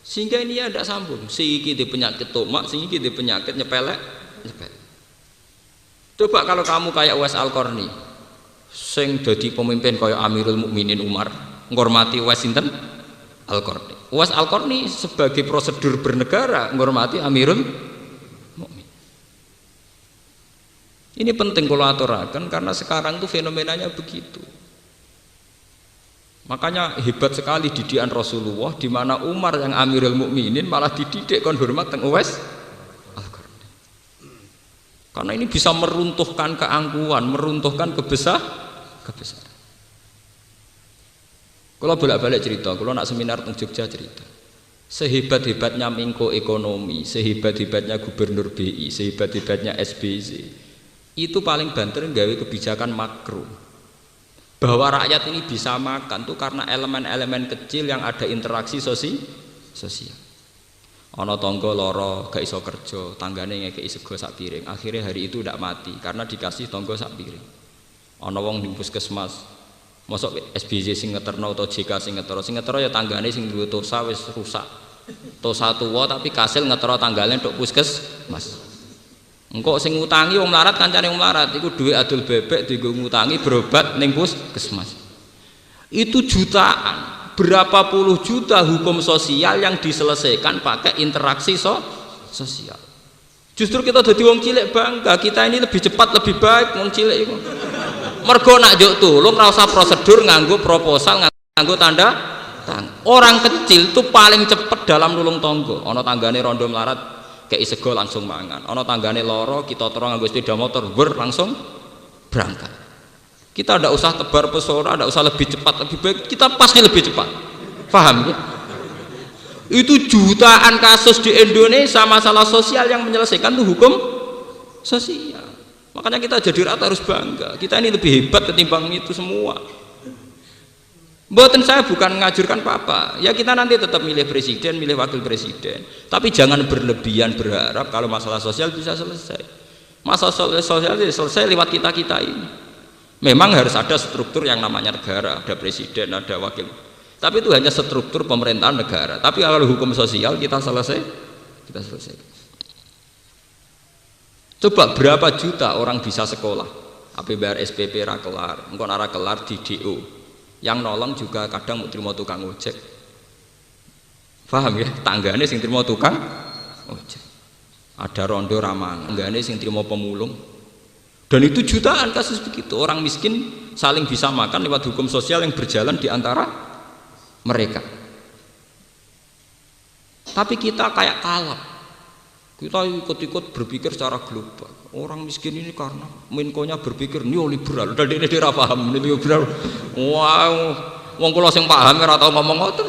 Sehingga ini ya ndak sambung. Sing iki di penyakit tomak, sing iki di penyakit nyepelek. Coba kalau kamu kayak Uwais Al-Qarni sing dadi pemimpin kayak Amirul Mukminin Umar, ngormati Uwais sinten? Al-Qarni. Uwais Al-Qarni sebagai prosedur bernegara ngormati Amirul Mukmin. Ini penting kalau aturaken karena sekarang tuh fenomenanya begitu. Makanya hebat sekali didikan Rasulullah di mana Umar yang Amirul Mukminin malah dididik kon hormat teng Uwais Al-Qarni. Karena ini bisa meruntuhkan keangkuhan, meruntuhkan kebesaran. Kalau bolak-balik cerita, kalau nak seminar teng Jogja cerita. Sehebat-hebatnya Menko Ekonomi, sehebat-hebatnya Gubernur BI, sehebat-hebatnya SBY, itu paling banter nggawe kebijakan makro. Bahwa rakyat ini bisa makan tuh karena elemen-elemen kecil yang ada interaksi sosial. Ana tangga lara gak iso kerja, tanggane ngekeki sego sak piring. Akhirnya hari itu tidak mati karena dikasih tangga sak piring. Ana wong ning puskesmas, mosok SBY sing ngeterno atau JK sing ngetero ya tanggane sing duwe tosa wis rusak. Tosa tuwa tapi kasil ngetero tanggane tok puskesmas. Engko sing ngutangi wong melarat kancane wong melarat iku dhuwit adol bebek dienggo ngutangi berobat ning puskesmas. Itu jutaan. Berapa puluh juta hukum sosial yang diselesaikan pakai interaksi sosial. Justru kita jadi wong cilik bangga, kita ini lebih cepat lebih baik wong cilik itu. Mergo nak njuk tulung ora usah prosedur nganggo proposal nganggo tanda tangan. Orang kecil itu paling cepat dalam nulung tangga. Ana tanggane rondo melarat kei sego langsung mangan. Ana tanggane loro kita terus nganggo sepeda motor langsung berangkat. Kita tidak usah tebar pesona, tidak usah lebih cepat, lebih baik, kita pasti lebih cepat. Paham ya? Itu jutaan kasus di Indonesia masalah sosial yang menyelesaikan itu hukum sosial. Makanya kita jadi rata harus bangga. Kita ini lebih hebat ketimbang itu semua. Mboten saya bukan ngajurkan apa-apa. Ya kita nanti tetap milih presiden, milih wakil presiden. Tapi jangan berlebihan berharap kalau masalah sosial bisa selesai. Masalah sosial selesai lewat kita-kita ini. Memang harus ada struktur yang namanya negara, ada presiden, ada wakil. Tapi itu hanya struktur pemerintahan negara. Tapi kalau hukum sosial kita selesai. Coba berapa juta orang bisa sekolah? Apa bayar SPP ra kelar, engko ora kelar di DO. Yang nolong juga kadang mau terima tukang ojek. Paham ya? Tanggane sing terima tukang ojek. Ada rondo ramang, tanggane sing terima pemulung. Dan itu jutaan kasus begitu. Orang miskin saling bisa makan lewat hukum sosial yang berjalan di antara mereka. Tapi kita kayak kalap. Kita ikut-ikut berpikir secara global. Orang miskin ini karena Menko-nya berpikir neoliberal. Dan dia tidak paham neoliberal. Wow, wong kula sing paham ora tau ngomong ngoten.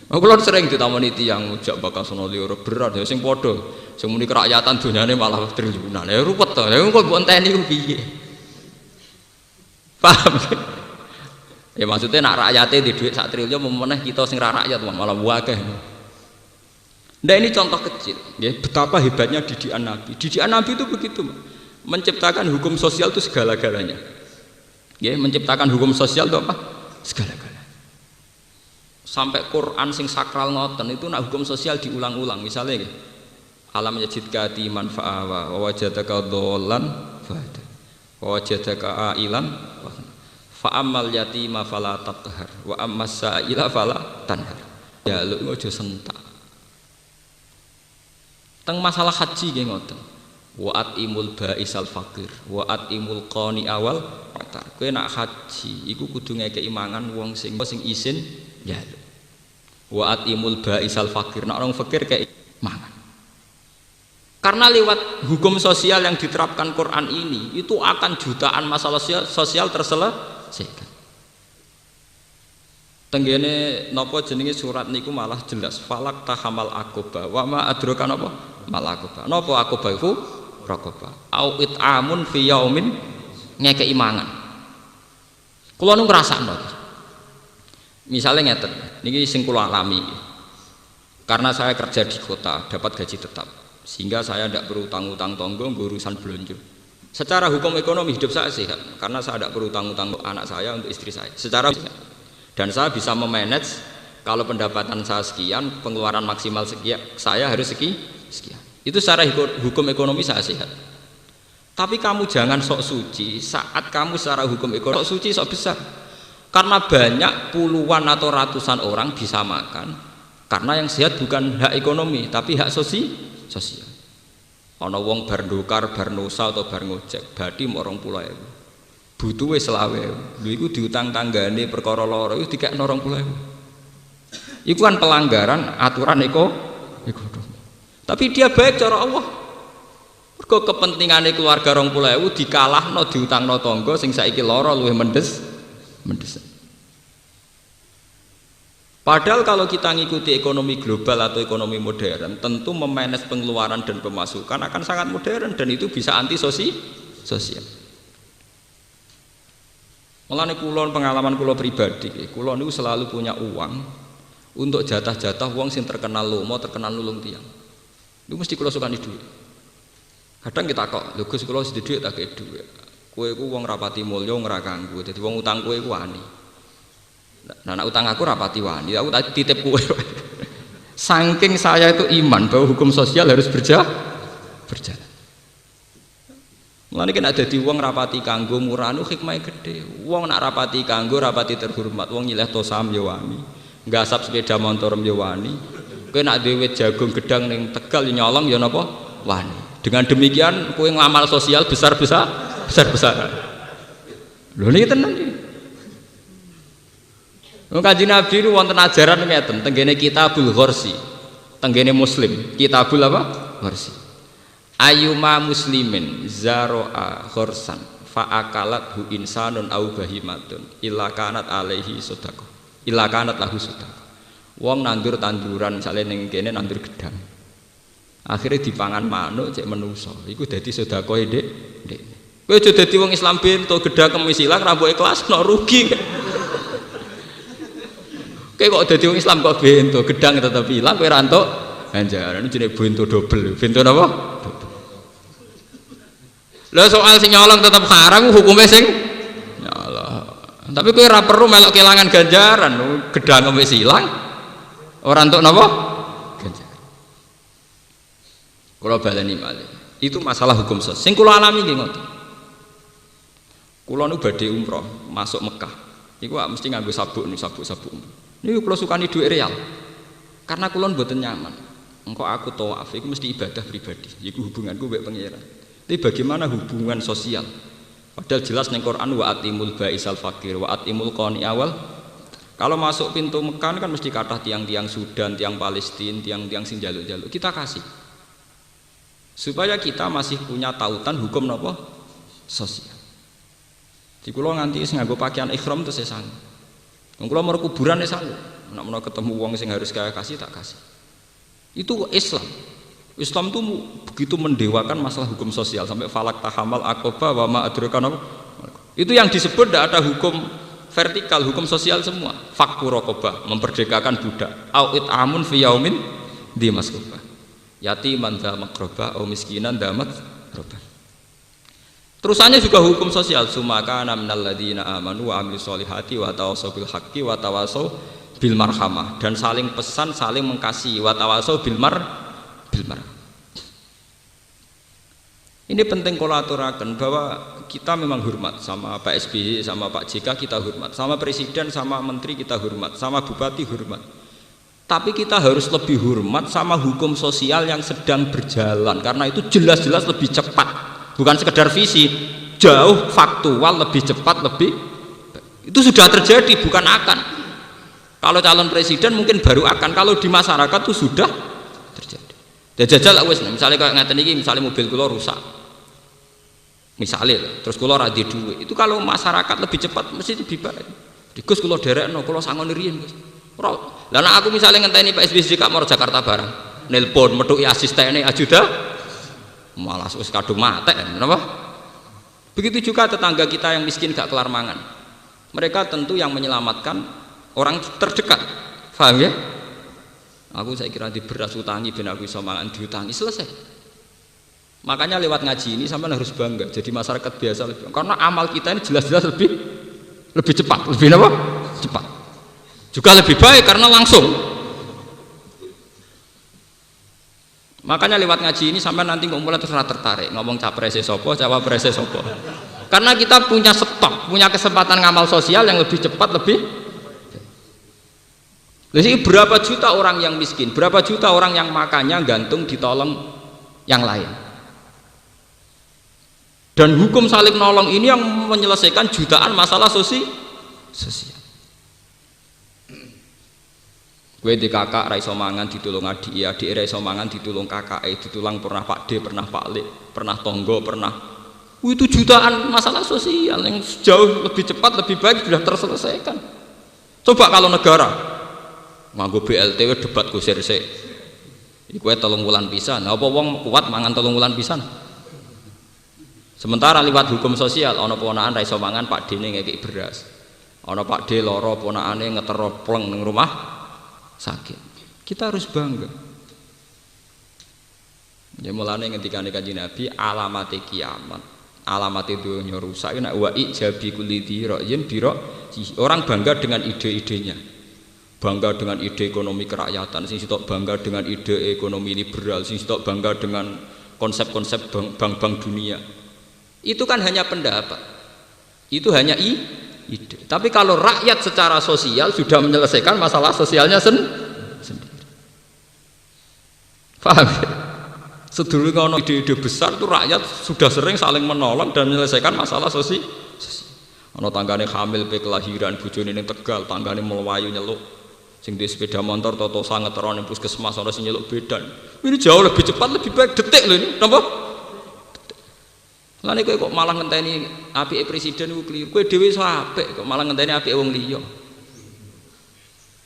Aku sering ditamoni tiyang jak bakal sono liur berat ya sing padha sing muni kerakyatan dunyane malah triliunan. Ya ruwet to. Ya kok mbok enteni ku piye? Paham? Ya maksudnya nak rakyate di duit 1 triliun meneh kita sing ra rakyat malah akeh. Nah ini contoh kecil ya, betapa hebatnya didikan Nabi. Didikan Nabi itu begitu, menciptakan hukum sosial itu segala-galanya. Ya, menciptakan hukum sosial itu apa? Segala-galanya. Sampai Quran sing sakral ngoten itu nak hukum sosial diulang-ulang. Misalnya gitu, alam yajidka yatiman fa'awa wa wajadaka dhallan fahada wa wajadaka ailan fa'amal yatima fala taqhar wa ammas sa'ila fala tanhar. Ya lu ojo sentak. Teng masalah haji nggih ngoten. Wa atimul ba'isal faqir wa atimul qani awal patar. Kowe nak haji iku kudu ngekeki mangan wong sing isin njaluk. Wa atimul ba'isal faqir, nak orang fakir kayak mangan. Karena lewat hukum sosial yang diterapkan Quran ini itu akan jutaan masalah sosial terselesaikan. Tenggene napa jenenge surat niku malah jelas falak tahamal aqobah wa ma adraka napa mal aqobah. Napa aqobah iku raqobah au it'amun fi yaumin ngekeki mangan. Kula nu ngrasakno. Misalnya ngeten, niki sing kula alami. Karena saya kerja di kota, dapat gaji tetap, sehingga saya tidak berutang-utang tonggo urusan belanja. Secara hukum ekonomi hidup saya sehat, karena saya tidak berutang-utang untuk anak saya, untuk istri saya. Secara sehat. Dan saya bisa memanage kalau pendapatan saya sekian, pengeluaran maksimal sekian, saya harus sekian. Itu secara hukum ekonomi saya sehat. Tapi kamu jangan sok suci saat kamu secara hukum ekonomi sok suci sok besar. Karena banyak puluhan atau ratusan orang bisa makan karena yang sehat bukan hak ekonomi tapi hak sosial. Ana wong bar ndukar, bar nusa atau bar ngojek, badhe 20.000. Butuh wis 20.000. Lho iku diutang tanggane perkara loro iku dikekno 20.000. Iku kan pelanggaran aturan ekonomi. Tapi dia baik cara Allah. Mergo kepentingane keluarga 20.000 dikalahno diutangno tangga sing saiki lara luwih mendesak. Padahal kalau kita ngikuti ekonomi global atau ekonomi modern, tentu memanage pengeluaran dan pemasukan akan sangat modern dan itu bisa anti sosial. Mulane kula pengalaman kula pribadi, kula niku selalu punya uang untuk jatah-jatah wong sing terkenal lomo, terkenal nulung tiyang. Niku mesti kula sukani dhuwit. Kadang kita kok, lho Gus kula sedhi dhuwit tak kei dhuwit. Kowe iku wong rapati mulya ora kanggo. Dadi wong utang kowe iku wani. Nah nek utang aku rapati wani, aku tak titip kowe. Saking saya itu iman bahwa hukum sosial harus berjalan. Mulane nek dadi wong rapati kanggo muranu hikmahe gedhe. Wong nak rapati kanggo rapati terhormat, wong nyileh tosam ya wani. Nggasap sepeda motor ya wani. Kowe nak dhewe jagung gedang ning Tegal ya nyolong ya napa? Wani. Dengan demikian kowe ngamal sosial besar-besaran. Lho niki tenan iki. Wong Kanjeng Nabi niku wonten ajaran ngeten, tenggene Kitabul Ghorsi. Tenggene Muslim, Kitabul apa? Ghorsi. Ayyuma muslimin zaro'a ghorsan fa akalathu insanun au bahimatun illa kanat alaihi sedekah. Illa kanat lahu sedekah. Wong nandur tanduran misale ning kene nandur gedang. Akhirnya dipangan manuk cek menungso. Iku dadi sedekah Dik. Kowe aja dadi wong Islam bento gedang kemis ilang rambuke kelas no rugi. Kowe kok dadi wong Islam kok bento gedang tetep ilang kowe ra entuk ganjaran jenenge bento dobel. Bento napa? Dobel. Lah soal sing nyolong tetep haram hukume sing nyolong. Tapi kowe ora perlu melok kelangan ganjaran, gedang wis ilang. Ora entuk napa? Ganjaran. Kula baleni malih. Itu masalah hukum sosial. Sing kula alami nggih ngoten. Kula nu badhe umroh masuk Mekah. Iku mesti nganggo sabuk. Niku kula sukani dhuwit real. Karena kula mboten nyaman. Engko aku tawaf iku mesti ibadah pribadi. Iku hubunganku mbek pangeran. Tapi bagaimana hubungan sosial? Padahal jelas ning Quran wa atimul baisal fakir wa atimul qani awal. Kalau masuk pintu Mekah kan mesti kathah tiang-tiang Sudan, tiang Palestina, tiang-tiang sing jaluk-jaluk. Kita kasih. Supaya kita masih punya tautan hukum napa? Sosial. Di kula nganti sing nganggo pakaian ihram terus sesan. Wong kula mau kuburan sesan. Nek ketemu wong sing harus kaya kasih tak kasih. Itu Islam. Islam itu begitu mendewakan masalah hukum sosial sampai falak tahamal aqaba wa ma adraka. Itu yang disebut tidak ada hukum vertikal, hukum sosial semua. Fakku raqabah, memperdekakan budak. Au it'amun fi yaumin di masqubah. Yatiman dza maqrabah au miskinan dza maqrabah. Terusannya juga hukum sosial. Sumakana minal ladzina amanu wa amilus solihati wa tawassaw bil haqqi wa tawassaw bil marhamah, dan saling pesan, saling mengasihi wa tawassaw bil marhamah. Ini penting kalau aturakan bahwa kita memang hormat sama Pak SBY, sama Pak JK kita hormat, sama Presiden, sama Menteri kita hormat, sama Bupati hormat. Tapi kita harus lebih hormat sama hukum sosial yang sedang berjalan, karena itu jelas-jelas lebih cepat, bukan sekedar visi, jauh faktual, lebih cepat, lebih itu sudah terjadi, bukan akan. Kalau calon presiden mungkin baru akan, kalau di masyarakat itu sudah terjadi. Ya jajal wis, misalnya kayak ngaten iki, misalnya mobil kula rusak. Misalnya, terus kula ra duwe. Itu kalau masyarakat lebih cepat mesti lebih baik. Di Gus kula derekno, kula sangon riyen, Gus. Ora. Lah nek aku misalnya ngenteni Pak SBY Kak mau Jakarta barang, nelpon metuki asistene ajuda malah wis kadung matek, napa? Begitu juga tetangga kita yang miskin gak kelar mangan. Mereka tentu yang menyelamatkan orang terdekat. Paham ya? Aku saya kira di beras utangi ben aku iso mangan diutangi selesai. Makanya lewat ngaji ini sampean harus bangga jadi masyarakat biasa lebih, karena amal kita ini jelas-jelas lebih cepat, lebih apa? Cepat. Juga lebih baik karena langsung. Makanya lewat ngaji ini sampean nanti kok mulai tertarik ngomong caprese sapa, cawapres sapa. Karena kita punya stok, punya kesempatan ngamal sosial yang lebih cepat, lebih. Jadi berapa juta orang yang miskin, berapa juta orang yang makannya gantung ditolong yang lain. Dan hukum saling nolong ini yang menyelesaikan jutaan masalah sosial. Gue di kakak raiso mangan ditulung adik, adik raiso mangan ditulung kakak, ditulung pernah Pak D, pernah Pak Lek, pernah Tonggo, pernah. Itu jutaan masalah sosial yang jauh lebih cepat, lebih baik sudah terselesaikan. Coba kalau negara nganggo BLT debat kusir sik. Iku 3 wulan pisan. Apa wong kuat mangan 3 wulan pisan? Sementara lewat hukum sosial ana ponakan ra iso mangan Pak D ne ngekeki beras. Ana Pak D lara ponakane ngetero pleng ning rumah sakit. Kita harus bangga. Ya mulane ngendikane Kanjeng Nabi alamate kiamat, alamate dunya rusak nek wa ijabi kulli dhira yen biro orang bangga dengan ide-idenya. bangga dengan ide ekonomi kerakyatan, sing sitok bangga dengan ide ekonomi liberal, sing sitok bangga dengan konsep-konsep bank-bank dunia. Itu kan hanya pendapat. Itu hanya ide. Tapi kalau rakyat secara sosial sudah menyelesaikan masalah sosialnya sendiri. Paham ya? Sedulur ngono ide-ide besar itu rakyat sudah sering saling menolong dan menyelesaikan masalah sosial. Ana tanggane hamil pe kelahiran bojone ning Tegal, tanggane melayu nyeluk. Sing di sepeda motor toto sangat terone puskesmas ana sing nyeluk bedan. Ini jauh lebih cepat, lebih baik, detik lho ini. Napa? Lane kowe kok malah ngenteni apike presiden iku keliru. Kowe dhewe iso apik kok malah ngenteni apike wong liya.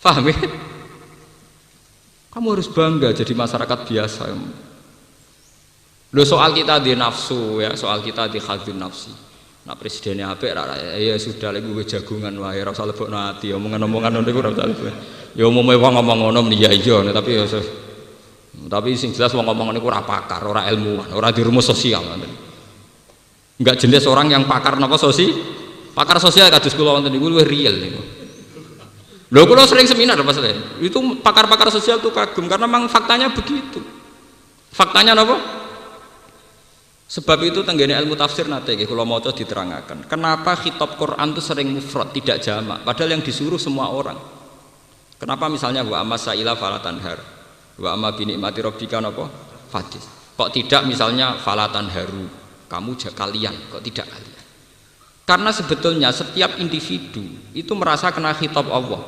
Paham ya? Kamu harus bangga jadi masyarakat biasa. Loh soal kita di nafsu ya, soal kita di khadzun nafsi. Nah presidennya apik ya sudah lagi gue jagungan wae ora usah lebokno ati omongan-omongan ngono iku ora usah. Ya umume wong ngomong ngono ya iya tapi ya tapi sing jelas wong ngomong niku ora pakar, ora ilmuwan, ora di rumus sosial. Enggak jenis orang yang pakar napa pakar sosial kados kula wonten niku luwih real niku. Lho kula sering seminar Mas Le. Itu pakar-pakar sosial tuh kagum karena memang faktanya begitu. Faktanya napa? Sebab itu tenggene ilmu tafsir nate nggih kula maca diterangaken. Kenapa khitab Quran itu sering mufrad tidak jamak padahal yang disuruh semua orang. Kenapa misalnya wa amma sa'ila fala tanhar. Wa amma bi nikmati rabbika napa? Fadis. Kok tidak misalnya fala tanharu. Kamu kalian, kok tidak kalian? Karena sebetulnya setiap individu itu merasa kena khitab Allah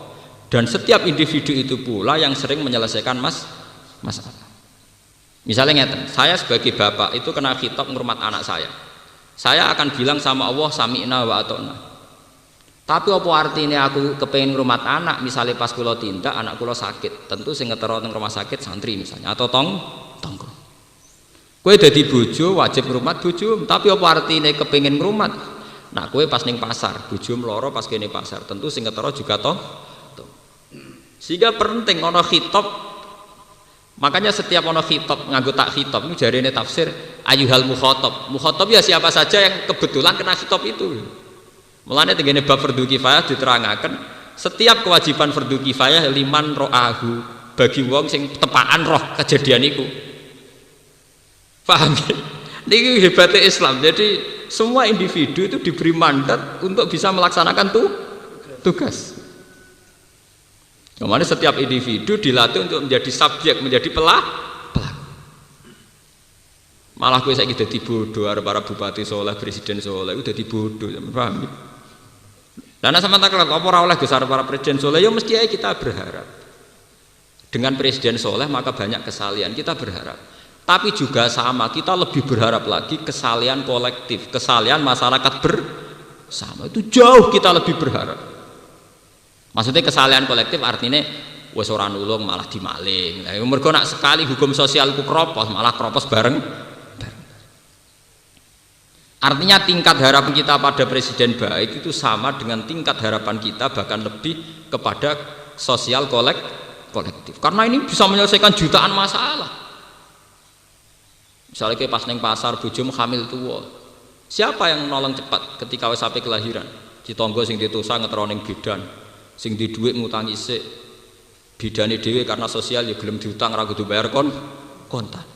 dan setiap individu itu pula yang sering menyelesaikan masalah. Misalnya ngeten, saya sebagai bapak itu kena khitab ngurmat anak saya. Saya akan bilang sama Allah sami'na wa ata'na. Tapi apa artinya aku kepengen ngurmat anak, misalnya pas kula tindak anak kula sakit, tentu sing ngetero teng rumah sakit santri misalnya atau tonggo. Kowe dadi bojo wajib ngurmat bojo, tapi apa artinya kepengen ngurmat? Nah, kowe pas ning pasar, bojo mloro pas kene pasar, tentu sing ngetero juga toh. Sehingga penting ana khitab. Makanya setiap ono khitab nganggo tak khitab itu jarene tafsir ayyuhal mukhatab. Mukhatab ya siapa saja yang kebetulan kena khitab itu. Mulane tengene bab fardhu kifayah diterangaken setiap kewajiban fardhu kifayah liman ro'ahu bagi wong sing tepaan roh kejadian iku. Paham? Niki hebatnya Islam. Jadi semua individu itu diberi mandat untuk bisa melaksanakan tugas. Kemarin setiap individu dilatih untuk menjadi subjek, menjadi pelaku. Malah gue saya jadi bodoh, para bupati soleh, presiden soleh, udah dibodoh, paham? Karena sama tak kelihatan, apa oleh besar para presiden soleh, ya mesti aja kita berharap. Dengan presiden soleh maka banyak kesalian, kita berharap. Tapi juga sama, kita lebih berharap lagi kesalian kolektif, kesalian masyarakat bersama. Itu jauh kita lebih berharap. Maksudnya kesalahan kolektif artinya wis ora nulung malah dimaling. Lah mergo nak sekali hukum sosial ku kropos malah kropos bareng. Artinya tingkat harapan kita pada presiden baik itu sama dengan tingkat harapan kita bahkan lebih kepada sosial kolektif. Karena ini bisa menyelesaikan jutaan masalah. Misalnya kayak pas neng pasar bojomu hamil tua. Siapa yang nolong cepat ketika wis sampai kelahiran? Ditonggo sing ditusa ngetroning bidan. Sing di duit ngutangi sik bidane dhewe karena sosial ya gelem diutang ra kudu bayar kontan.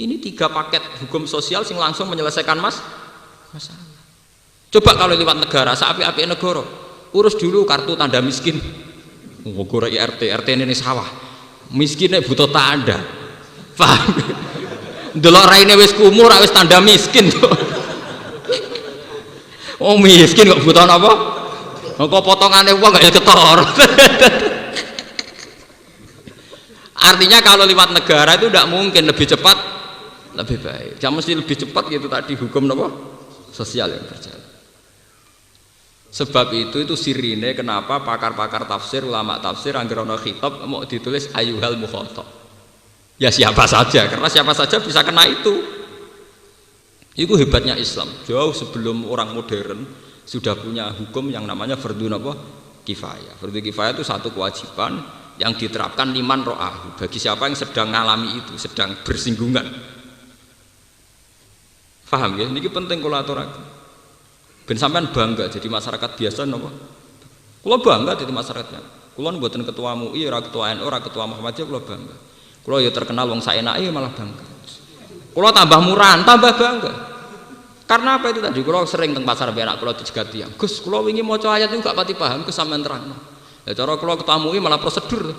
Ini 3 paket hukum sosial sing langsung menyelesaikan masalah. Coba kalau lewat negara, sapi-api negara, urus dulu kartu tanda miskin. Nggo RT ini sawah. Miskinnya butuh tanda. Paham? Ndelok raine wis kumuh ra wis tanda miskin. Oh miskin kok butuh apa? Kok potongannya uang gak ya ketor. Artinya kalau lewat negara itu tidak mungkin lebih cepat, lebih baik. Jangan mesti lebih cepat gitu tadi hukum apa? Sosial yang berjalan. Sebab itu sirine kenapa pakar-pakar tafsir, ulama tafsir angger ana khitab mau ditulis ayyuhal mukhatab. Ya siapa saja, karena siapa saja bisa kena itu. Itu hebatnya Islam. Jauh sebelum orang modern sudah punya hukum yang namanya fardhu kifayah. Fardhu kifayah itu satu kewajiban yang diterapkan liman ro'ahu bagi siapa yang sedang mengalami itu, sedang bersinggungan. Paham ya? Ini penting kalau aturaken. Ben sampean bangga jadi masyarakat biasa napa? Kula bangga jadi masyarakatnya. Kula mboten ketua MUI, ora ketua NU, ora ketua Muhammadiyah kula bangga. Kula ya terkenal wong saenake malah bangga. Kula tambah murahan, tambah bangga. Karena apa itu tadi? Kula sering teng pasar berak kula dijegat tiyang. Gus, kula wingi maca ayat niku gak pati paham, Gus sampean terangno. Ya cara kula ketua MUI malah prosedur.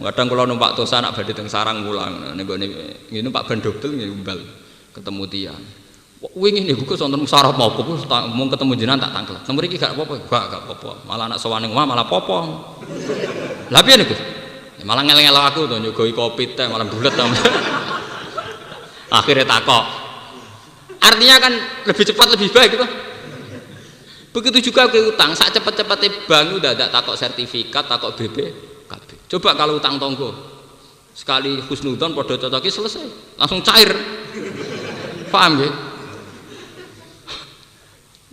Kadang kula numpak tosa anak badhe teng sarang mulang. Nek ngene Pak Bandobel nggih umbal ketemu tiyang. Wingi niku Gus wonten musyawarah apa Gus mung ketemu jenengan tak tangkel. Nomor iki gak apa-apa, gak apa-apa. Malah anak sowan ning omah malah apa-apa. Lah piye niku? Ya malah ngel-ngel aku to nyogoi kopi teh malah bulet to. Akhirnya takok. Artinya kan lebih cepat lebih baik itu. Begitu juga ke utang, sak cepet-cepete bank udah ada takok sertifikat, takok BPKB. Coba kalau utang tonggo sekali husnudon podo cocoki selesai, langsung cair. Paham ya?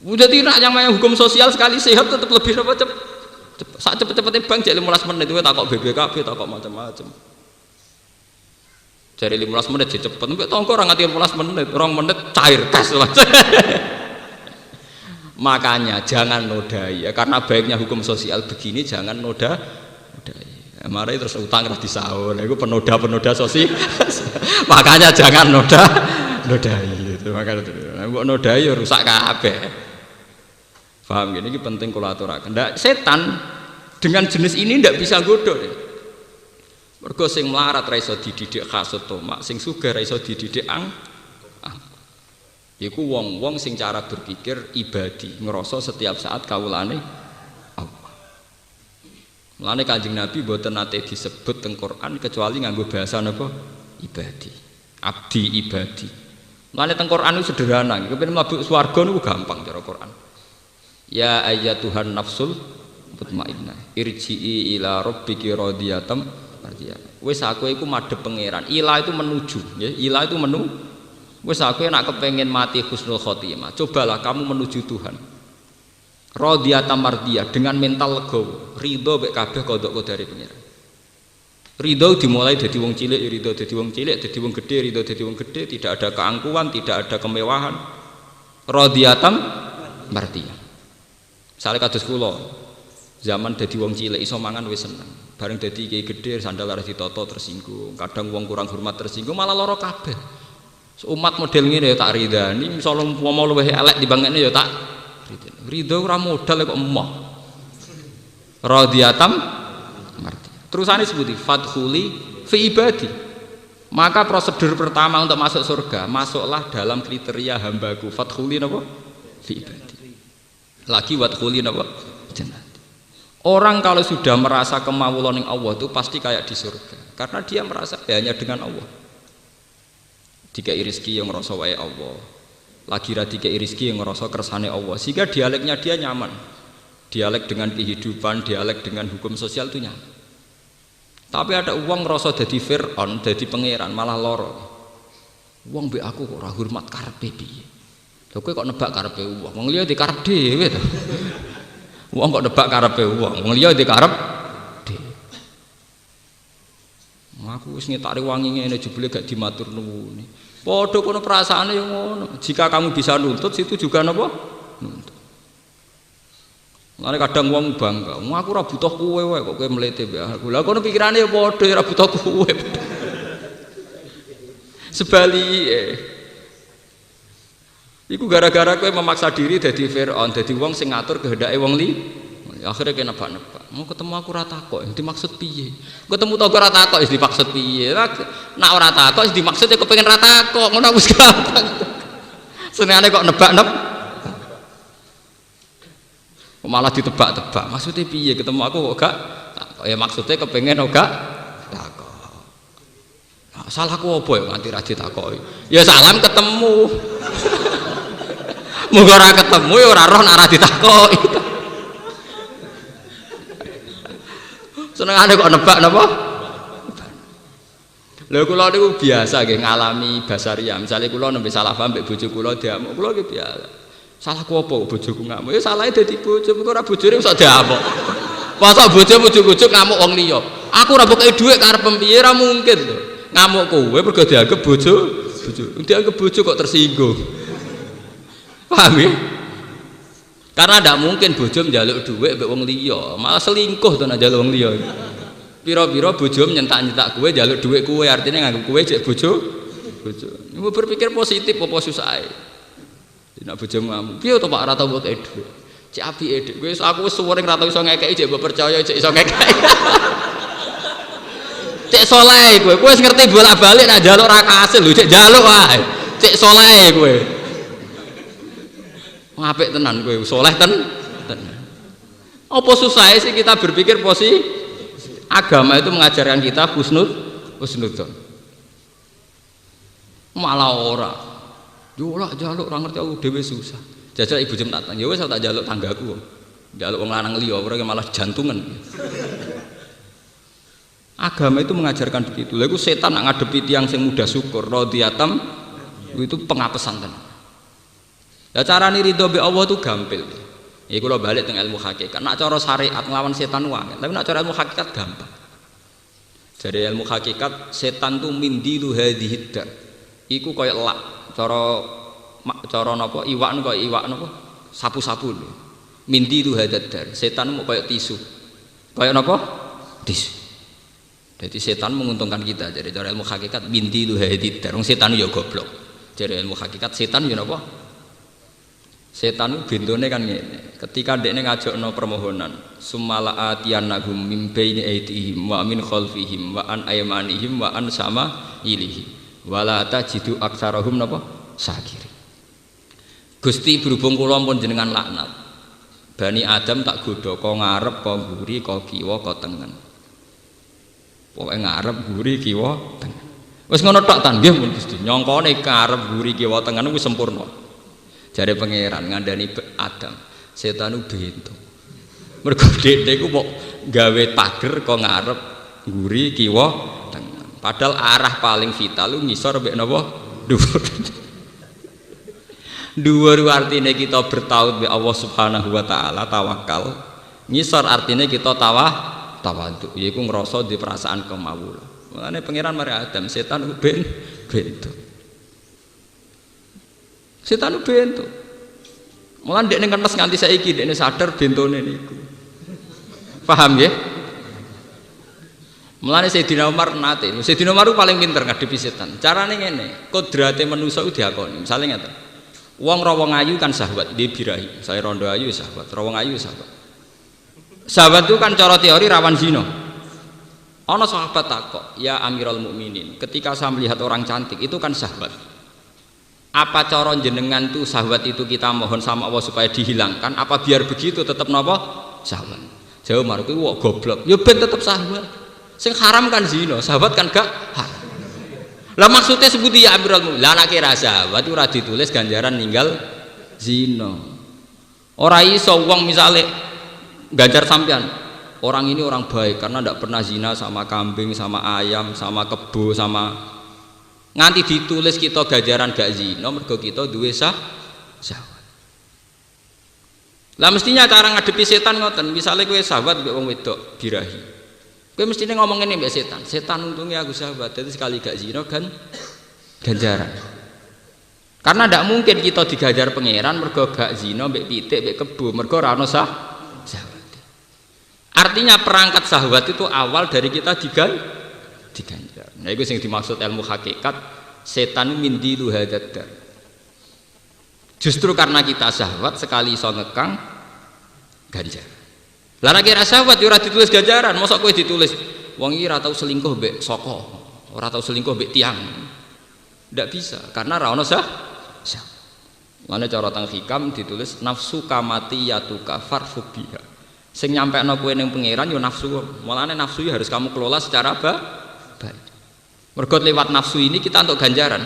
Udah tidak yang main hukum sosial sekali sehat tetap lebih cepet. Sak cepet-cepete bank jadi 15 menit itu takok BPKB, takok macam-macam. Jadi 15 menit sih cepet, mbak tongko orang nganti 15 menit, 2 menit cair kas. Makanya jangan nodai ya, karena baiknya hukum sosial begini jangan nodai. Mari terus utang terus disaur, itu penoda sosial. Makanya jangan nodai itu, makanya mbok nodai ya rusak kabeh. Paham gini? Ini penting kalau aturaken. Ndak setan dengan jenis ini ndak bisa godho. Mergo sing melarat ra iso dididik kasut tomak, sing sugih ra iso dididik iku wong-wong sing cara berpikir ibadi, ngerasa setiap saat kawulane Allah. Mulane Kanjeng Nabi mboten nate disebut teng Quran kecuali nganggo bahasa napa? Ibadi. Abdi ibadi. Mulane teng Quran itu sederhana, kepen mlebu swarga niku gampang cara Quran. Ya ayyatuhan nafsul mutmainnah, irji'i ila rabbiki radiyatan. Wes aku iku madhep pangeran. Ila itu menuju, ya. Ila itu wes aku nak kepengen mati husnul khotimah. Cobalah kamu menuju Tuhan. Radiyatan mardiyah dengan mental legowo, ridho mek kabeh kodok kodare pangeran. Ridho dimulai dari wong cilik, ridho dari wong cilik, dari wong gede, ridho dari wong gede, tidak ada keangkuhan, tidak ada kemewahan. Radiyatan mardiyah. Misalnya kados kula, zaman dadi wong cilik iso mangan wis seneng. Bareng dadi kiai gede sandal arep ditata tersinggung. Kadang wong kurang hormat tersinggung malah lara kabeh. Umat model ngene ya tak ridani, misale umpama luwih elek dibandingane ya tak ridho ora modal kok emoh. Radhiyatam marti. Terusane sebuti fadkhuli fi ibadi. Maka prosedur pertama untuk masuk surga, masuklah dalam kriteria hambaku. Fadkhuli napa? Fi ibadi. Lagi wadkhuli napa? Jannah. Orang kalau sudah merasa kemawulan yang Allah itu pasti kayak di surga, karena dia merasa hanya dengan Allah. Dikai rezeki yang ngerasa wae Allah, lagi dikai rezeki yang ngerasa kersane Allah, sehingga dialeknya dia nyaman. Dialek dengan kehidupan, dialek dengan hukum sosial itu nyaman. Tapi ada uang ngerasa jadi Fir'aun, jadi pangeran malah loro. Uang be aku kok ora hormat karepe piye? Lho kowe kok nebak karepe uang? Wong liya dikarep dhewe to. Wong kok nebak karepe wong, wong liya dikarep dhewe. Aku wis ngetari wangi ngene jebule gak dimatur nuwun. Padha kono perasaane yo ngono. Jika kamu bisa nuntut situ juga napa? Nuntut. Mulane kadang wong bangga, aku ora butuh kowe wae kok kowe mlete mbek aku. Lah kono pikirane yo padha ora butuh kowe. Sebalike. Iku gara-gara kowe memaksa diri dadi Fir'aun, dadi wong sing ngatur kehendake wong li. Akhirnya kowe nebak-nebak. Mau ketemu aku ora takok, dimaksud piye? Ketemu to ora takok wis dimaksud piye? Nek ora takok wis dimaksud ya kepengin ora takok, ngono wis gampang. Senengane kok nebak-nebak. Malah ditebak-tebak. Maksudnya piye? Ketemu aku kok gak takok. Ya maksudnya kepengin ora takok. Nah, salahku apa ya nganti ra ditakoki? Ya salam ketemu. Muga ora ketemu ya ora roh nek ora ditakoki. Senengane kok nebak napa? Lha kula niku biasa nggih ngalami basaria. Misale kula nembe salah paham mbek bojo kula diamuk, kula nggih biasa. Salahku apa bojoku ngamuk? Ya salahe dadi bojo, kok ora bojone iso diamuk. Masa bojo ujug-ujug ngamuk wong liya. Aku ora pokoke dhuwit karep piye ora mungkin lho. Ngamuk kowe mergo dianggep bojo. Dianggep bojo kok tersinggung. Paham ya? Karena ndak mungkin bojo njaluk dhuwit mbek wong liya, malah selingkuh to nek njaluk wong liya. Pira-pira bojo nyentak-nyentak kowe njaluk dhuwit kowe artinya nganggep kowe cek bojo. Ibu berpikir positif apa susahe. Nek bojomu ngomong, "Piye to Pak ora tau mbok kei dhuwit?" Cek apike dik. Kowe aku wis suwering ra tau iso ngekeki jek mbok percaya cek iso ngekeki. Cek saleh kowe wis ngerti bolak-balik nek njaluk ra kasil lho, cek njaluk wae. Cek saleh kowe. Apik tenan kowe, saleh tenan. Apa susahe sih kita berpikir positif? Agama itu mengajarkan kita husnudzon. Malah ora. Yo ora njaluk ora ngerti aku dhewe susah. Jajal ibu jem tak, ya wis tak njaluk tanggaku. Njaluk wong lanang liya ora malah jantungan. Agama itu mengajarkan begitu. Lha iku setan nak ngadepi tiyang sing mudah syukur, radiyatam itu pengapesan tenan. Lah carane ridho be Allah itu gampil. Iku lho balik teng ilmu hakikat. Nak cara syariat nglawan setan wae, tapi nak cara ilmu hakikat gampang. Jadi ilmu hakikat setan tu mindilu hadhid dar. Iku kaya lak. Cara napa iwak niku kaya iwak napa? Sapu-sapu lho. Mindilu hadhid dar. Setan mau kaya tisu. Kaya napa? Tisu. Jadi setan menguntungkan kita. Jadi cara ilmu hakikat mindilu hadhid dar. Wong setan ya goblok. Jadi ilmu hakikat setan ya napa? Setan itu bentone kan ngene. Ketika dekne ngajakno permohonan, sumala atiyannahum min baini aydihim wa min khalfihim wa an aymanihim wa an sama ilihim. Wala tajidu aktsarahum napa? Syakiri. Gusti berhubung kula pun jenengan laknat. Bani Adam tak godha kok ngarep kok mburi kok kiwa kok tengen. Pokoke ngarep mburi kiwa tengen. Wis ngono tok ta nggih pun Gusti. Nyongkone karep mburi kiwa tengen wis sempurna. Jare pangeran ngandani Adam, setan ku bento. Mergo dhekne ku kok gawe pager kok ngarep nguri kiwa tengen. Padahal arah paling vital lu ngisor mek napa? Dhuwur. Dhuwur artine kita bertaut be Allah Subhanahu wa taala, tawakal. Ngisor artine kita tawadhu, yaiku ngrasa di perasaan kemawula. Mulane pangeran mari Adam, setan ku bento. Setan bento. Mulan dekne kentes nganti saiki dekne sadar bentone niku. Paham nggih? Mulane Sayyidina Umar nate. Sayyidina Umar paling pinter ngadepi setan. Carane ngene, kodrate manusa ku diakoni. Misale ngaten. Wong ra wong ayu kan syahwat, dia birahi. Saya rondo ayu syahwat, ra wong ayu syahwat. Syahwat itu kan cara teori rawan zina. Ana sahabat takok, "Ya Amirul Mukminin, ketika saya melihat orang cantik itu kan syahwat. Apa cara jenengan tuh syahwat itu kita mohon sama Allah supaya dihilangkan? Apa biar begitu tetap napa? Syahwat." Jawab Umar kuwi wong goblok. Ya ben tetap syahwat. Sing haram kan zina, syahwat kan gak haram. Lah maksudnya sebuti ya Amirul Mukminin. Lah nek kira syahwat ora ditulis ganjaran ninggal zina. Ora iso wong misale ganjar sampean. Orang ini orang baik karena ndak pernah zina sama kambing, sama ayam, sama kebo, sama nganti ditulis kita ganjaran gak zina mergo kita duwe syahwat. Lah mestinya cara ngadepi setan ngoten, misale kowe syahwat mbek wong wedok birahi. Kowe mestine ngomong ngene mbek setan. Setan untungnya aku syahwat, dadi sekali gak zina kan ganjaran. Karena ndak mungkin kita digajar pangeran mergo gak zina mbek pitik mbek kebo, mergo ora ono syahwat. Artinya perangkat syahwat itu awal dari kita diganjar. Nah itu yang dimaksud ilmu hakikat, setan mindilu hadadar. Justru karena kita syahwat sekali iso ngekang ganjar. Lah kira syahwat ora ditulis ganjaran, mosok kowe ditulis wong iki ora tau selingkuh mbek saka, ora tau selingkuh mbek tiang. Ndak bisa karena ra ono syahwat. Mane cara teng hikam ditulis nafsu kamati yatuka farfubiha. Sing nyampekno kowe ning pangeran yo nafsu. Mulane nafsu harus kamu kelola secara baik. Mergo lewat nafsu ini kita untuk ganjaran.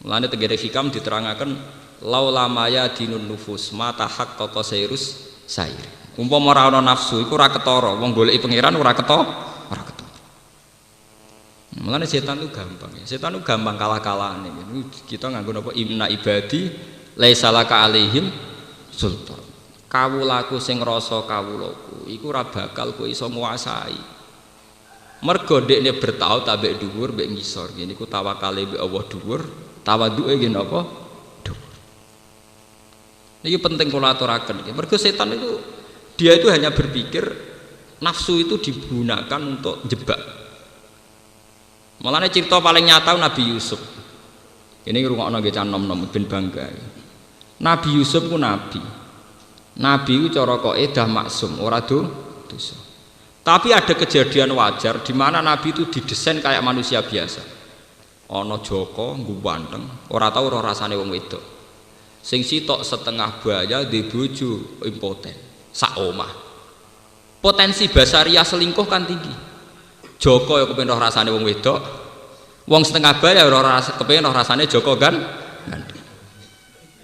Mulane tegere hikam diterangaken laulamaya dinun nufus mata haqqaqa sairus sair. Umpama ora ana nafsu iku ora ketara, wong goleki pangeran ora ketara. Mulane setan itu gampang. Setan itu gampang kalah-kalahane. Kita nganggo napa inna ibadi laisa laka alaihim sultan. Kawulaku sing rasa kawulaku iku ora bakal kowe iso nguasai. Mergo dekne bertaut ambek dhuwur mbek ngisor. Ngene iku tawakale mbek Allah dhuwur, tawaduke nggih napa? Dhuwur. Ini penting kula aturaken. Mergo setan itu dia itu hanya berpikir nafsu itu digunakan untuk jebak. Malahnya cerita paling nyata Nabi Yusuf. Ini ngrungokno nggih can nom-nom ben bangga. Nabi Yusuf ku nabi. Nabi ku cara koke dah maksum, ora dosa. Tapi ada kejadian wajar di mana nabi itu didesain kayak manusia biasa. Ana Joko nggo wanteng, ora tau ora rasane wong wedok. Sing sitok setengah baya di bojo impoten, sak omah. Potensi basaria selingkuh kan tinggi. Joko ya kepengin roh rasane wong wedok. Wong setengah baya ora kepengin roh rasane Joko kan.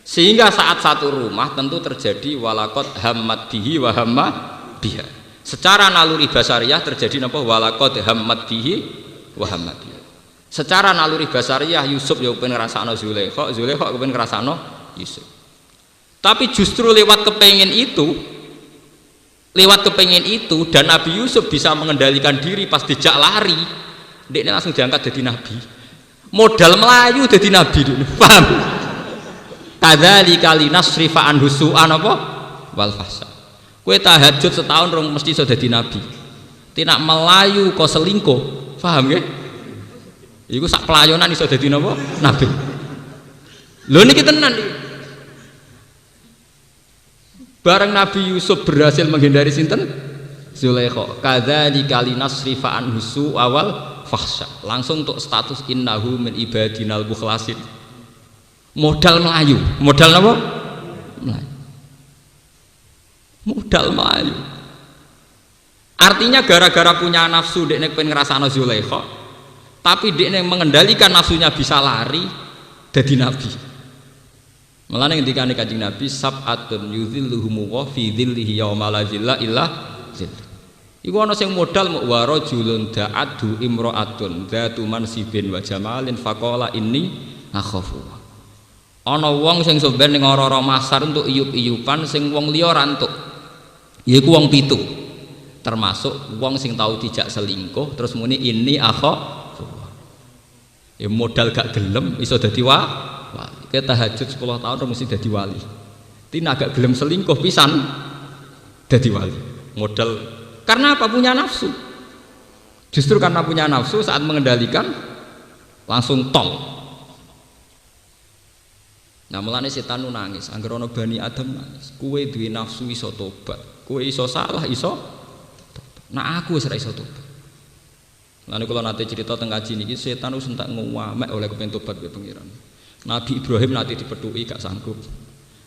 Sehingga saat satu rumah tentu terjadi walakot hammat bihi wa hamma biha. Secara naluri basariah terjadi napa walakot hammat bihi wa hamma biha. Secara naluri basariah Yusuf ya kepengin ngrasakno Zulaikha, Zulaikha kepengin ngrasakno Yusuf. Tapi justru lewat kepengin itu dan Nabi Yusuf bisa mengendalikan diri pas dijak lari, dia langsung diangkat jadi nabi. Modal melayu jadi nabi, paham? Kadzalika linasrifa anhu su'an apa? Wal fahsya. Kowe tahajud setahun rong mesti iso dadi nabi. Tidak melayu kok selingkuh, paham nggih? Iku sak pelayonan iso dadi napa? Nabi. Lho niki tenan iki. Bareng Nabi Yusuf berhasil menghindari sinten? Zulaikha. Kadzalika linasrifa anhu su'a wal fahsya. Langsung untuk status innahu min ibadinal mukhlasin. Modal melayu, modal apa? Melayu. Modal melayu. Artinya gara-gara punya nafsu dekne pengen ngrasakno Zulaikha, tapi dekne mengendalikan nafsunya bisa lari dadi nabi. Malah ngendikane Kanjeng Nabi sab'atun yuzilluhum wa fi dhillihi yauma la zilla illa zill. Iku ana sing modal mu wa rajulun da'adu imra'atun dzatu mansibin wa jamalin faqala inni akhafu. Ana wong sing sampeyan ning ora-ora masar untuk iyup-iyupan sing wong liya rantuk. Yaiku wong pitu. Termasuk wong sing tahu dijak selingkuh terus muni ini akhafu. Ya modal gak gelem iso dadi wali. Kita tahajud 10 tahun mesti dadi wali. Tina agak gelem selingkuh pisan dadi wali. Modal karena apa? Punya nafsu. Justru karena punya nafsu saat mengendalikan langsung tol. Nah mulane setan nangis, anggere ana Bani Adam nangis. Kowe duwe nafsu iso tobat, kowe iso salah iso tobat. Nah aku wis ora iso tobat. Lan kula nate cerita teng kaji niki setan wis entek nguwamek oleh kepengin tobat karo pangeran. Nabi Ibrahim nanti dipethuki gak sanggup.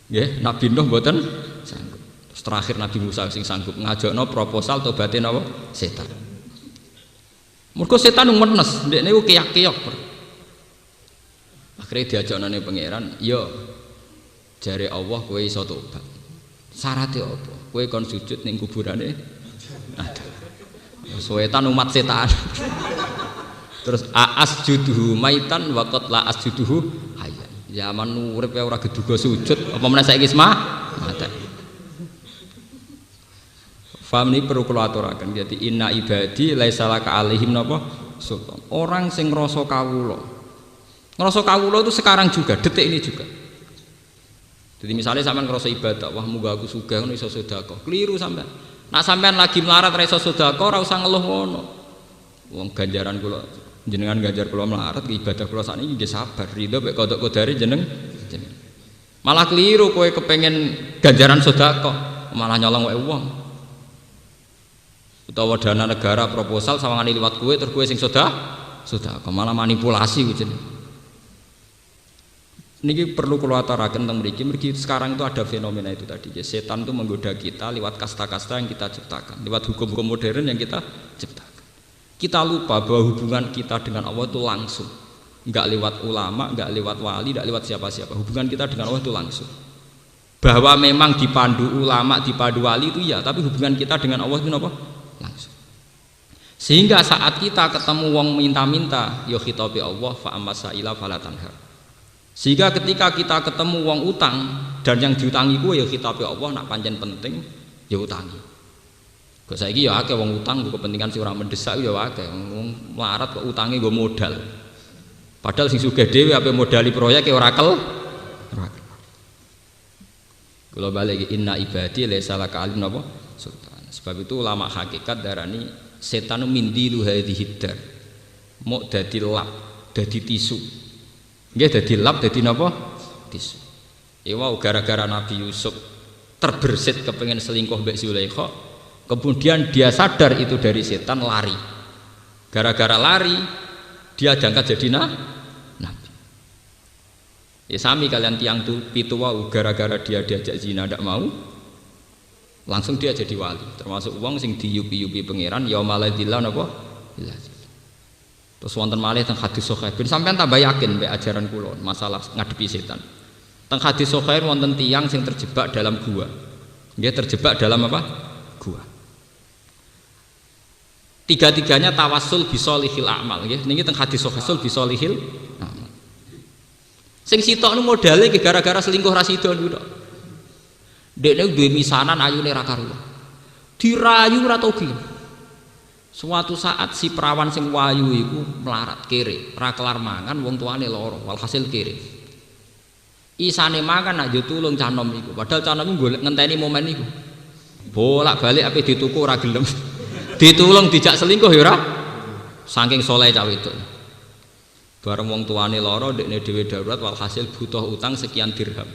Nggih, Nabi Nuh mboten sanggup. Terus terakhir Nabi Musa sing sanggup ngajakno proposal tobaté napa? Setan. Mergo setan menes, ndekne ku keyak-keyak. Akhirnya diajakno ning pangeran, "Yo, jare Allah kowe iso tobat. Syaratnya apa? Kowe kon sujud ning kuburane Adam." Setan umat setan. Terus asjuduhu maitan wa qad la asjuduhu hayyan. Zaman urip ora geduga sujud, apa meneh saiki mati. Faham ini perlu kula aturaken. Jadi inna ibadi laisa laka alaihim napa sultan. Orang sing ngrasa kawula. Ngrasa kawula itu sekarang juga, detik ini juga. Jadi misalnya sampean ngrasa ibadah, wah muga aku sugih ngono iso sedekah. Keliru sampean. Nak sampean lagi melarat ra iso sedekah ora usah ngeluh ngono. Wong ganjaran kula jenengan ganjar kula melarat ibadah kula sakniki nggih sabar ridho mek kodok kodare jeneng. Malah keliru kowe kepengen ganjaran sedekah, malah nyolong wae wong. Utawa dana negara proposal sawangane liwat kowe terus kowe sing sedekah, malah manipulasi kuwi jeneng. Niki perlu kula aturaken teng mriki sekarang itu ada fenomena itu tadi. Ya, setan itu menggoda kita lewat kasta-kasta yang kita ciptakan, lewat hukum-hukum modern yang kita ciptakan. Kita lupa bahwa hubungan kita dengan Allah itu langsung, nggak lewat ulama, nggak lewat wali, nggak lewat siapa-siapa. Hubungan kita dengan Allah itu langsung. Bahwa memang dipandu ulama, dipandu wali itu ya, tapi hubungan kita dengan Allah itu apa? Langsung. Sehingga saat kita ketemu wong minta-minta, ya khitabi Allah fa amma sa'ila fala tanhar. Sehingga ketika kita ketemu wong utang dan yang diutangi gue ya khitabi Allah nak pancen penting ya utangi. Kok saiki ya akeh wong utang gue kepentingan sing ora mendesak ya akeh wong melarat kok utangi gue modal. Padahal sing sugih dhewe ape modali proyek ora kel. Kula balik inna ibadi laisa laka alim napa sultan. Sebab itu ulama hakikat darani setan mindilu hadhihi dar. Mau dadi lap, dadi tisu. Nggih dadi lap, dadi napa? Tisu. Iwau gara-gara Nabi Yusuf terbersit kepengen selingkuh Mbak Zulaikha, kemudian dia sadar itu dari setan, lari. Gara-gara lari dia diangkat jadi nabi. Ya sami kalian tiang pitu wau gara-gara dia diajak zina ndak mau, langsung dia jadi wali. Termasuk wong sing diyupi-yupi pangeran yaumalladzillah napa? Terus wonten malih teng hadis sahih ben sampean tambah yakin mbek ajaran kula masalah ngadepi setan. Teng hadis sahih wonten tiang sing terjebak dalam gua. Nggih terjebak dalam apa? Gua. Tiga-tiganya tawassul bisolihil a'mal nggih. Niki teng hadis sahih bisolihil a'mal. Sing sitok nu modale gara-gara selingkuh ra sida niku tok. Dekne duwe misanan ayune ra karuan. Dirayu ora togi. Suatu saat si perawan sing wayu iku melarat kere, ra kelar mangan wong tuane lara, walhasil kere. Isane mangan nak yo tulung canom iku. Padahal canom iku golek ngenteni momen iku. Bolak-balik ape dituku ora gelem. Ditulung dijak selingkuh ya ora. Saking saleh cah wedok. Bareng wong tuane lara ndekne dhewe darurat walhasil butuh utang sekian dirham.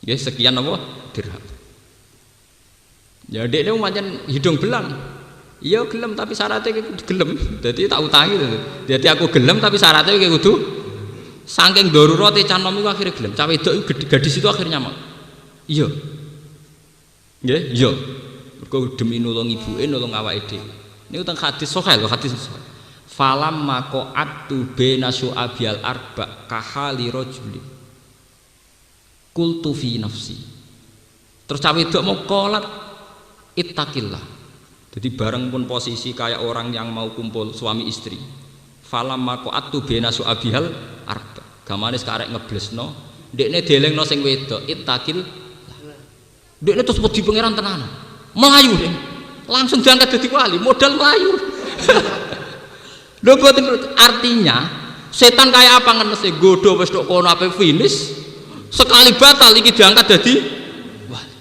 Nggih sekian apa? Dirham. Ya ndekne pancen hidung belang. Iya gelem tapi syaratnya gelem. Dadi tak utangi to. Dadi aku gelem tapi syaratnya kowe kudu saking darurate canom iku akhire gelem. Cah wedok iku gadis itu akhirnya mau. Iya. Nggih, iya. Mergo demi nulung ibuke nulung awake dhewe. Niku teng hadis sahih lho, hadis sahih. Falam maqa'atu baina syu'abil arba kahali rajuli. Qultu fi nafsi. Terus cah wedok mau qolat ittaqillah. Jadi bareng pun posisi kayak orang yang mau kumpul suami istri. Falam maqa'atu baina syu'abil arba. Gamane sekarek ngeblesno, ndekne delengno sing wedok ittaqil. Ndekne terus wedi pangeran tenanan. Melayu deh. Langsung diangkat jadi wali, modal melayu. Lho boten artinya setan kayak apa ngenese godho wis tok kono ape finish sekali batal iki diangkat dadi wali.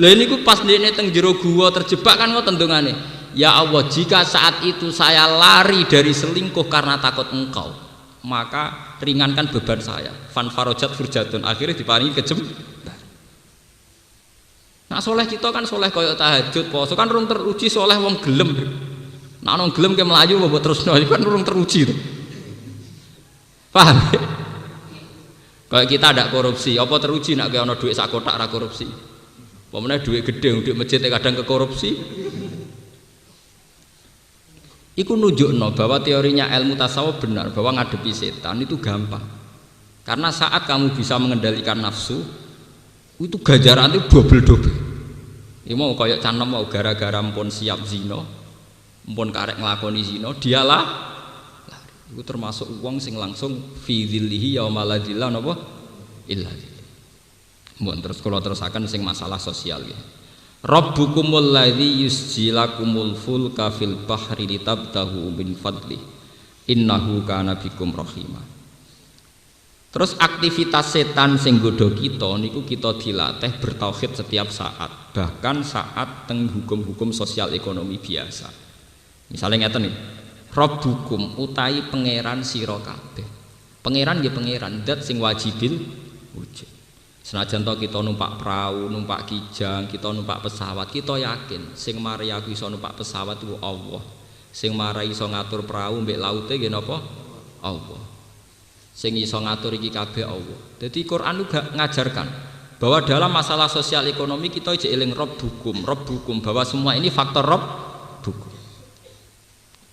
Lha niku pas ndekne teng jero gua terjebak kan ngoten ndongane. Ya Allah, jika saat itu saya lari dari selingkuh karena takut Engkau, maka ringankan beban saya. Fan farojat furjatun, akhirnya diparingi kejem. Nah soleh kita kan soleh koyok tahajud poso kan urung teruji soleh wong gelem. Nah wong gelem ke melayu mbok terusno kan urung teruji to. Paham? Kayak kita ada korupsi, apa teruji nak ke ana dhuwit sak kotak ra korupsi. Pemene dhuwit gedhe, dhuwit masjid kadang ke korupsi. Iku nunjukno bahwa teorinya ilmu tasawuf benar bahwa ngadepi setan itu gampang. Karena saat kamu bisa mengendalikan nafsu, itu ganjaran itu double-double. Ini mau kayak canom mau gara-gara mpun siap zina, mpun karek nglakoni zina, dialah lari. Itu termasuk wong sing langsung fi dzillihi yauma la dzilla napa illa dzillah. Mun terus kula terusaken sing masalah sosial ya. Rabbukumul ladzi yusjilakumul fulka fil bahri litabtahu min fadli innahu kana bikum rahimah. Terus aktivitas setan sing godho kita niku kita dilatih bertauhid setiap saat, bahkan saat teng hukum-hukum sosial ekonomi biasa. Misalnya ngeten nih, Rabbukum utahi pangeran sira kabeh. Pangeran nggih pangeran zat sing wajibil wujud. Senajan to kita numpak perahu, numpak kijang, kita numpak pesawat, kita yakin sing marai aku iso numpak pesawat itu Allah. Sing marai iso ngatur perahu mbek laute nggih napa? Allah. Sing iso ngatur iki kabeh Allah. Dadi Quran juga ngajarkan bahwa dalam masalah sosial ekonomi kita ijek eling Rabbukum bahwa semua ini faktor Rabbukum.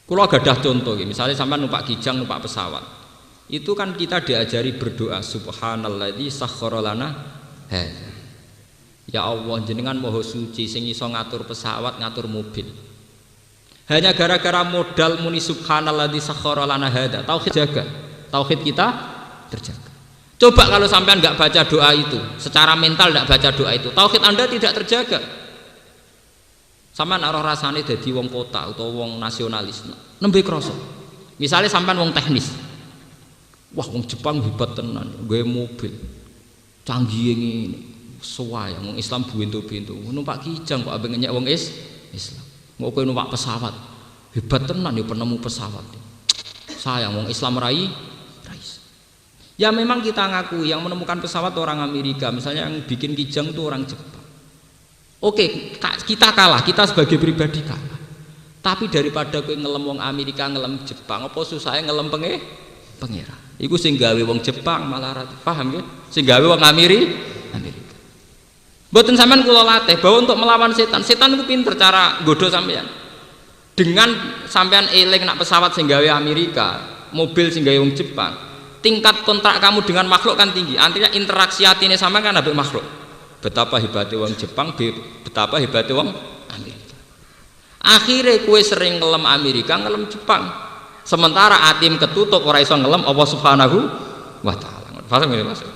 Kula gadah contoh nggih, misale sampean numpak kijang, numpak pesawat. Itu kan kita diajari berdoa subhanalladzi sakhkhara lana hadza. Ya Allah jenengan maha suci sing iso ngatur pesawat, ngatur mobil. Hanya gara-gara modal muni subhanalladzi sakhkhara lana hadza, tauhid jaga. Tauhid kita terjaga. Coba kalau sampean enggak baca doa itu, secara mental enggak baca doa itu, tauhid Anda tidak terjaga. Sampean ora rasane dadi wong kota utawa wong nasionalis, nembe krasa. Misalnya sampean wong teknis. Wah, wong Jepang hebat tenan, gawe mobil. canggih ngene. Suwaya wong Islam buentu-bentu. Numpak kijang kok ambek ngenyek wong Islam. Mau kowe numpak pesawat. Hebat tenan ya penemu pesawat. Sayang wong Islam rai. Ya memang kita ngakui yang menemukan pesawat orang Amerika, misalnya yang bikin kijang itu orang Jepang. Oke, kita kalah, kita sebagai pribadi kalah. Tapi daripada kowe ngelem wong Amerika, ngelem Jepang, apa susahnya ngelem pangeran. Iku sing gawe wong Jepang malah paham ya? Sing gawe wong Amerika. Mboten sampean kula latih bahwa untuk melawan setan itu pinter cara nggodho sampean. Dengan sampean eling nak pesawat sing gawe Amerika, mobil sing gawe wong Jepang, tingkat kontrak kamu dengan makhluk kan tinggi. Artinya interaksi atine sampean kan ambek makhluk. Betapa hebatnya wong Jepang, betapa hebatnya wong Amerika. Akhirnya kue sering ngelem Amerika, ngelem Jepang. Sementara atim ketutup ora iso ngelem Allah Subhanahu wa taala. Paham nggih Mas?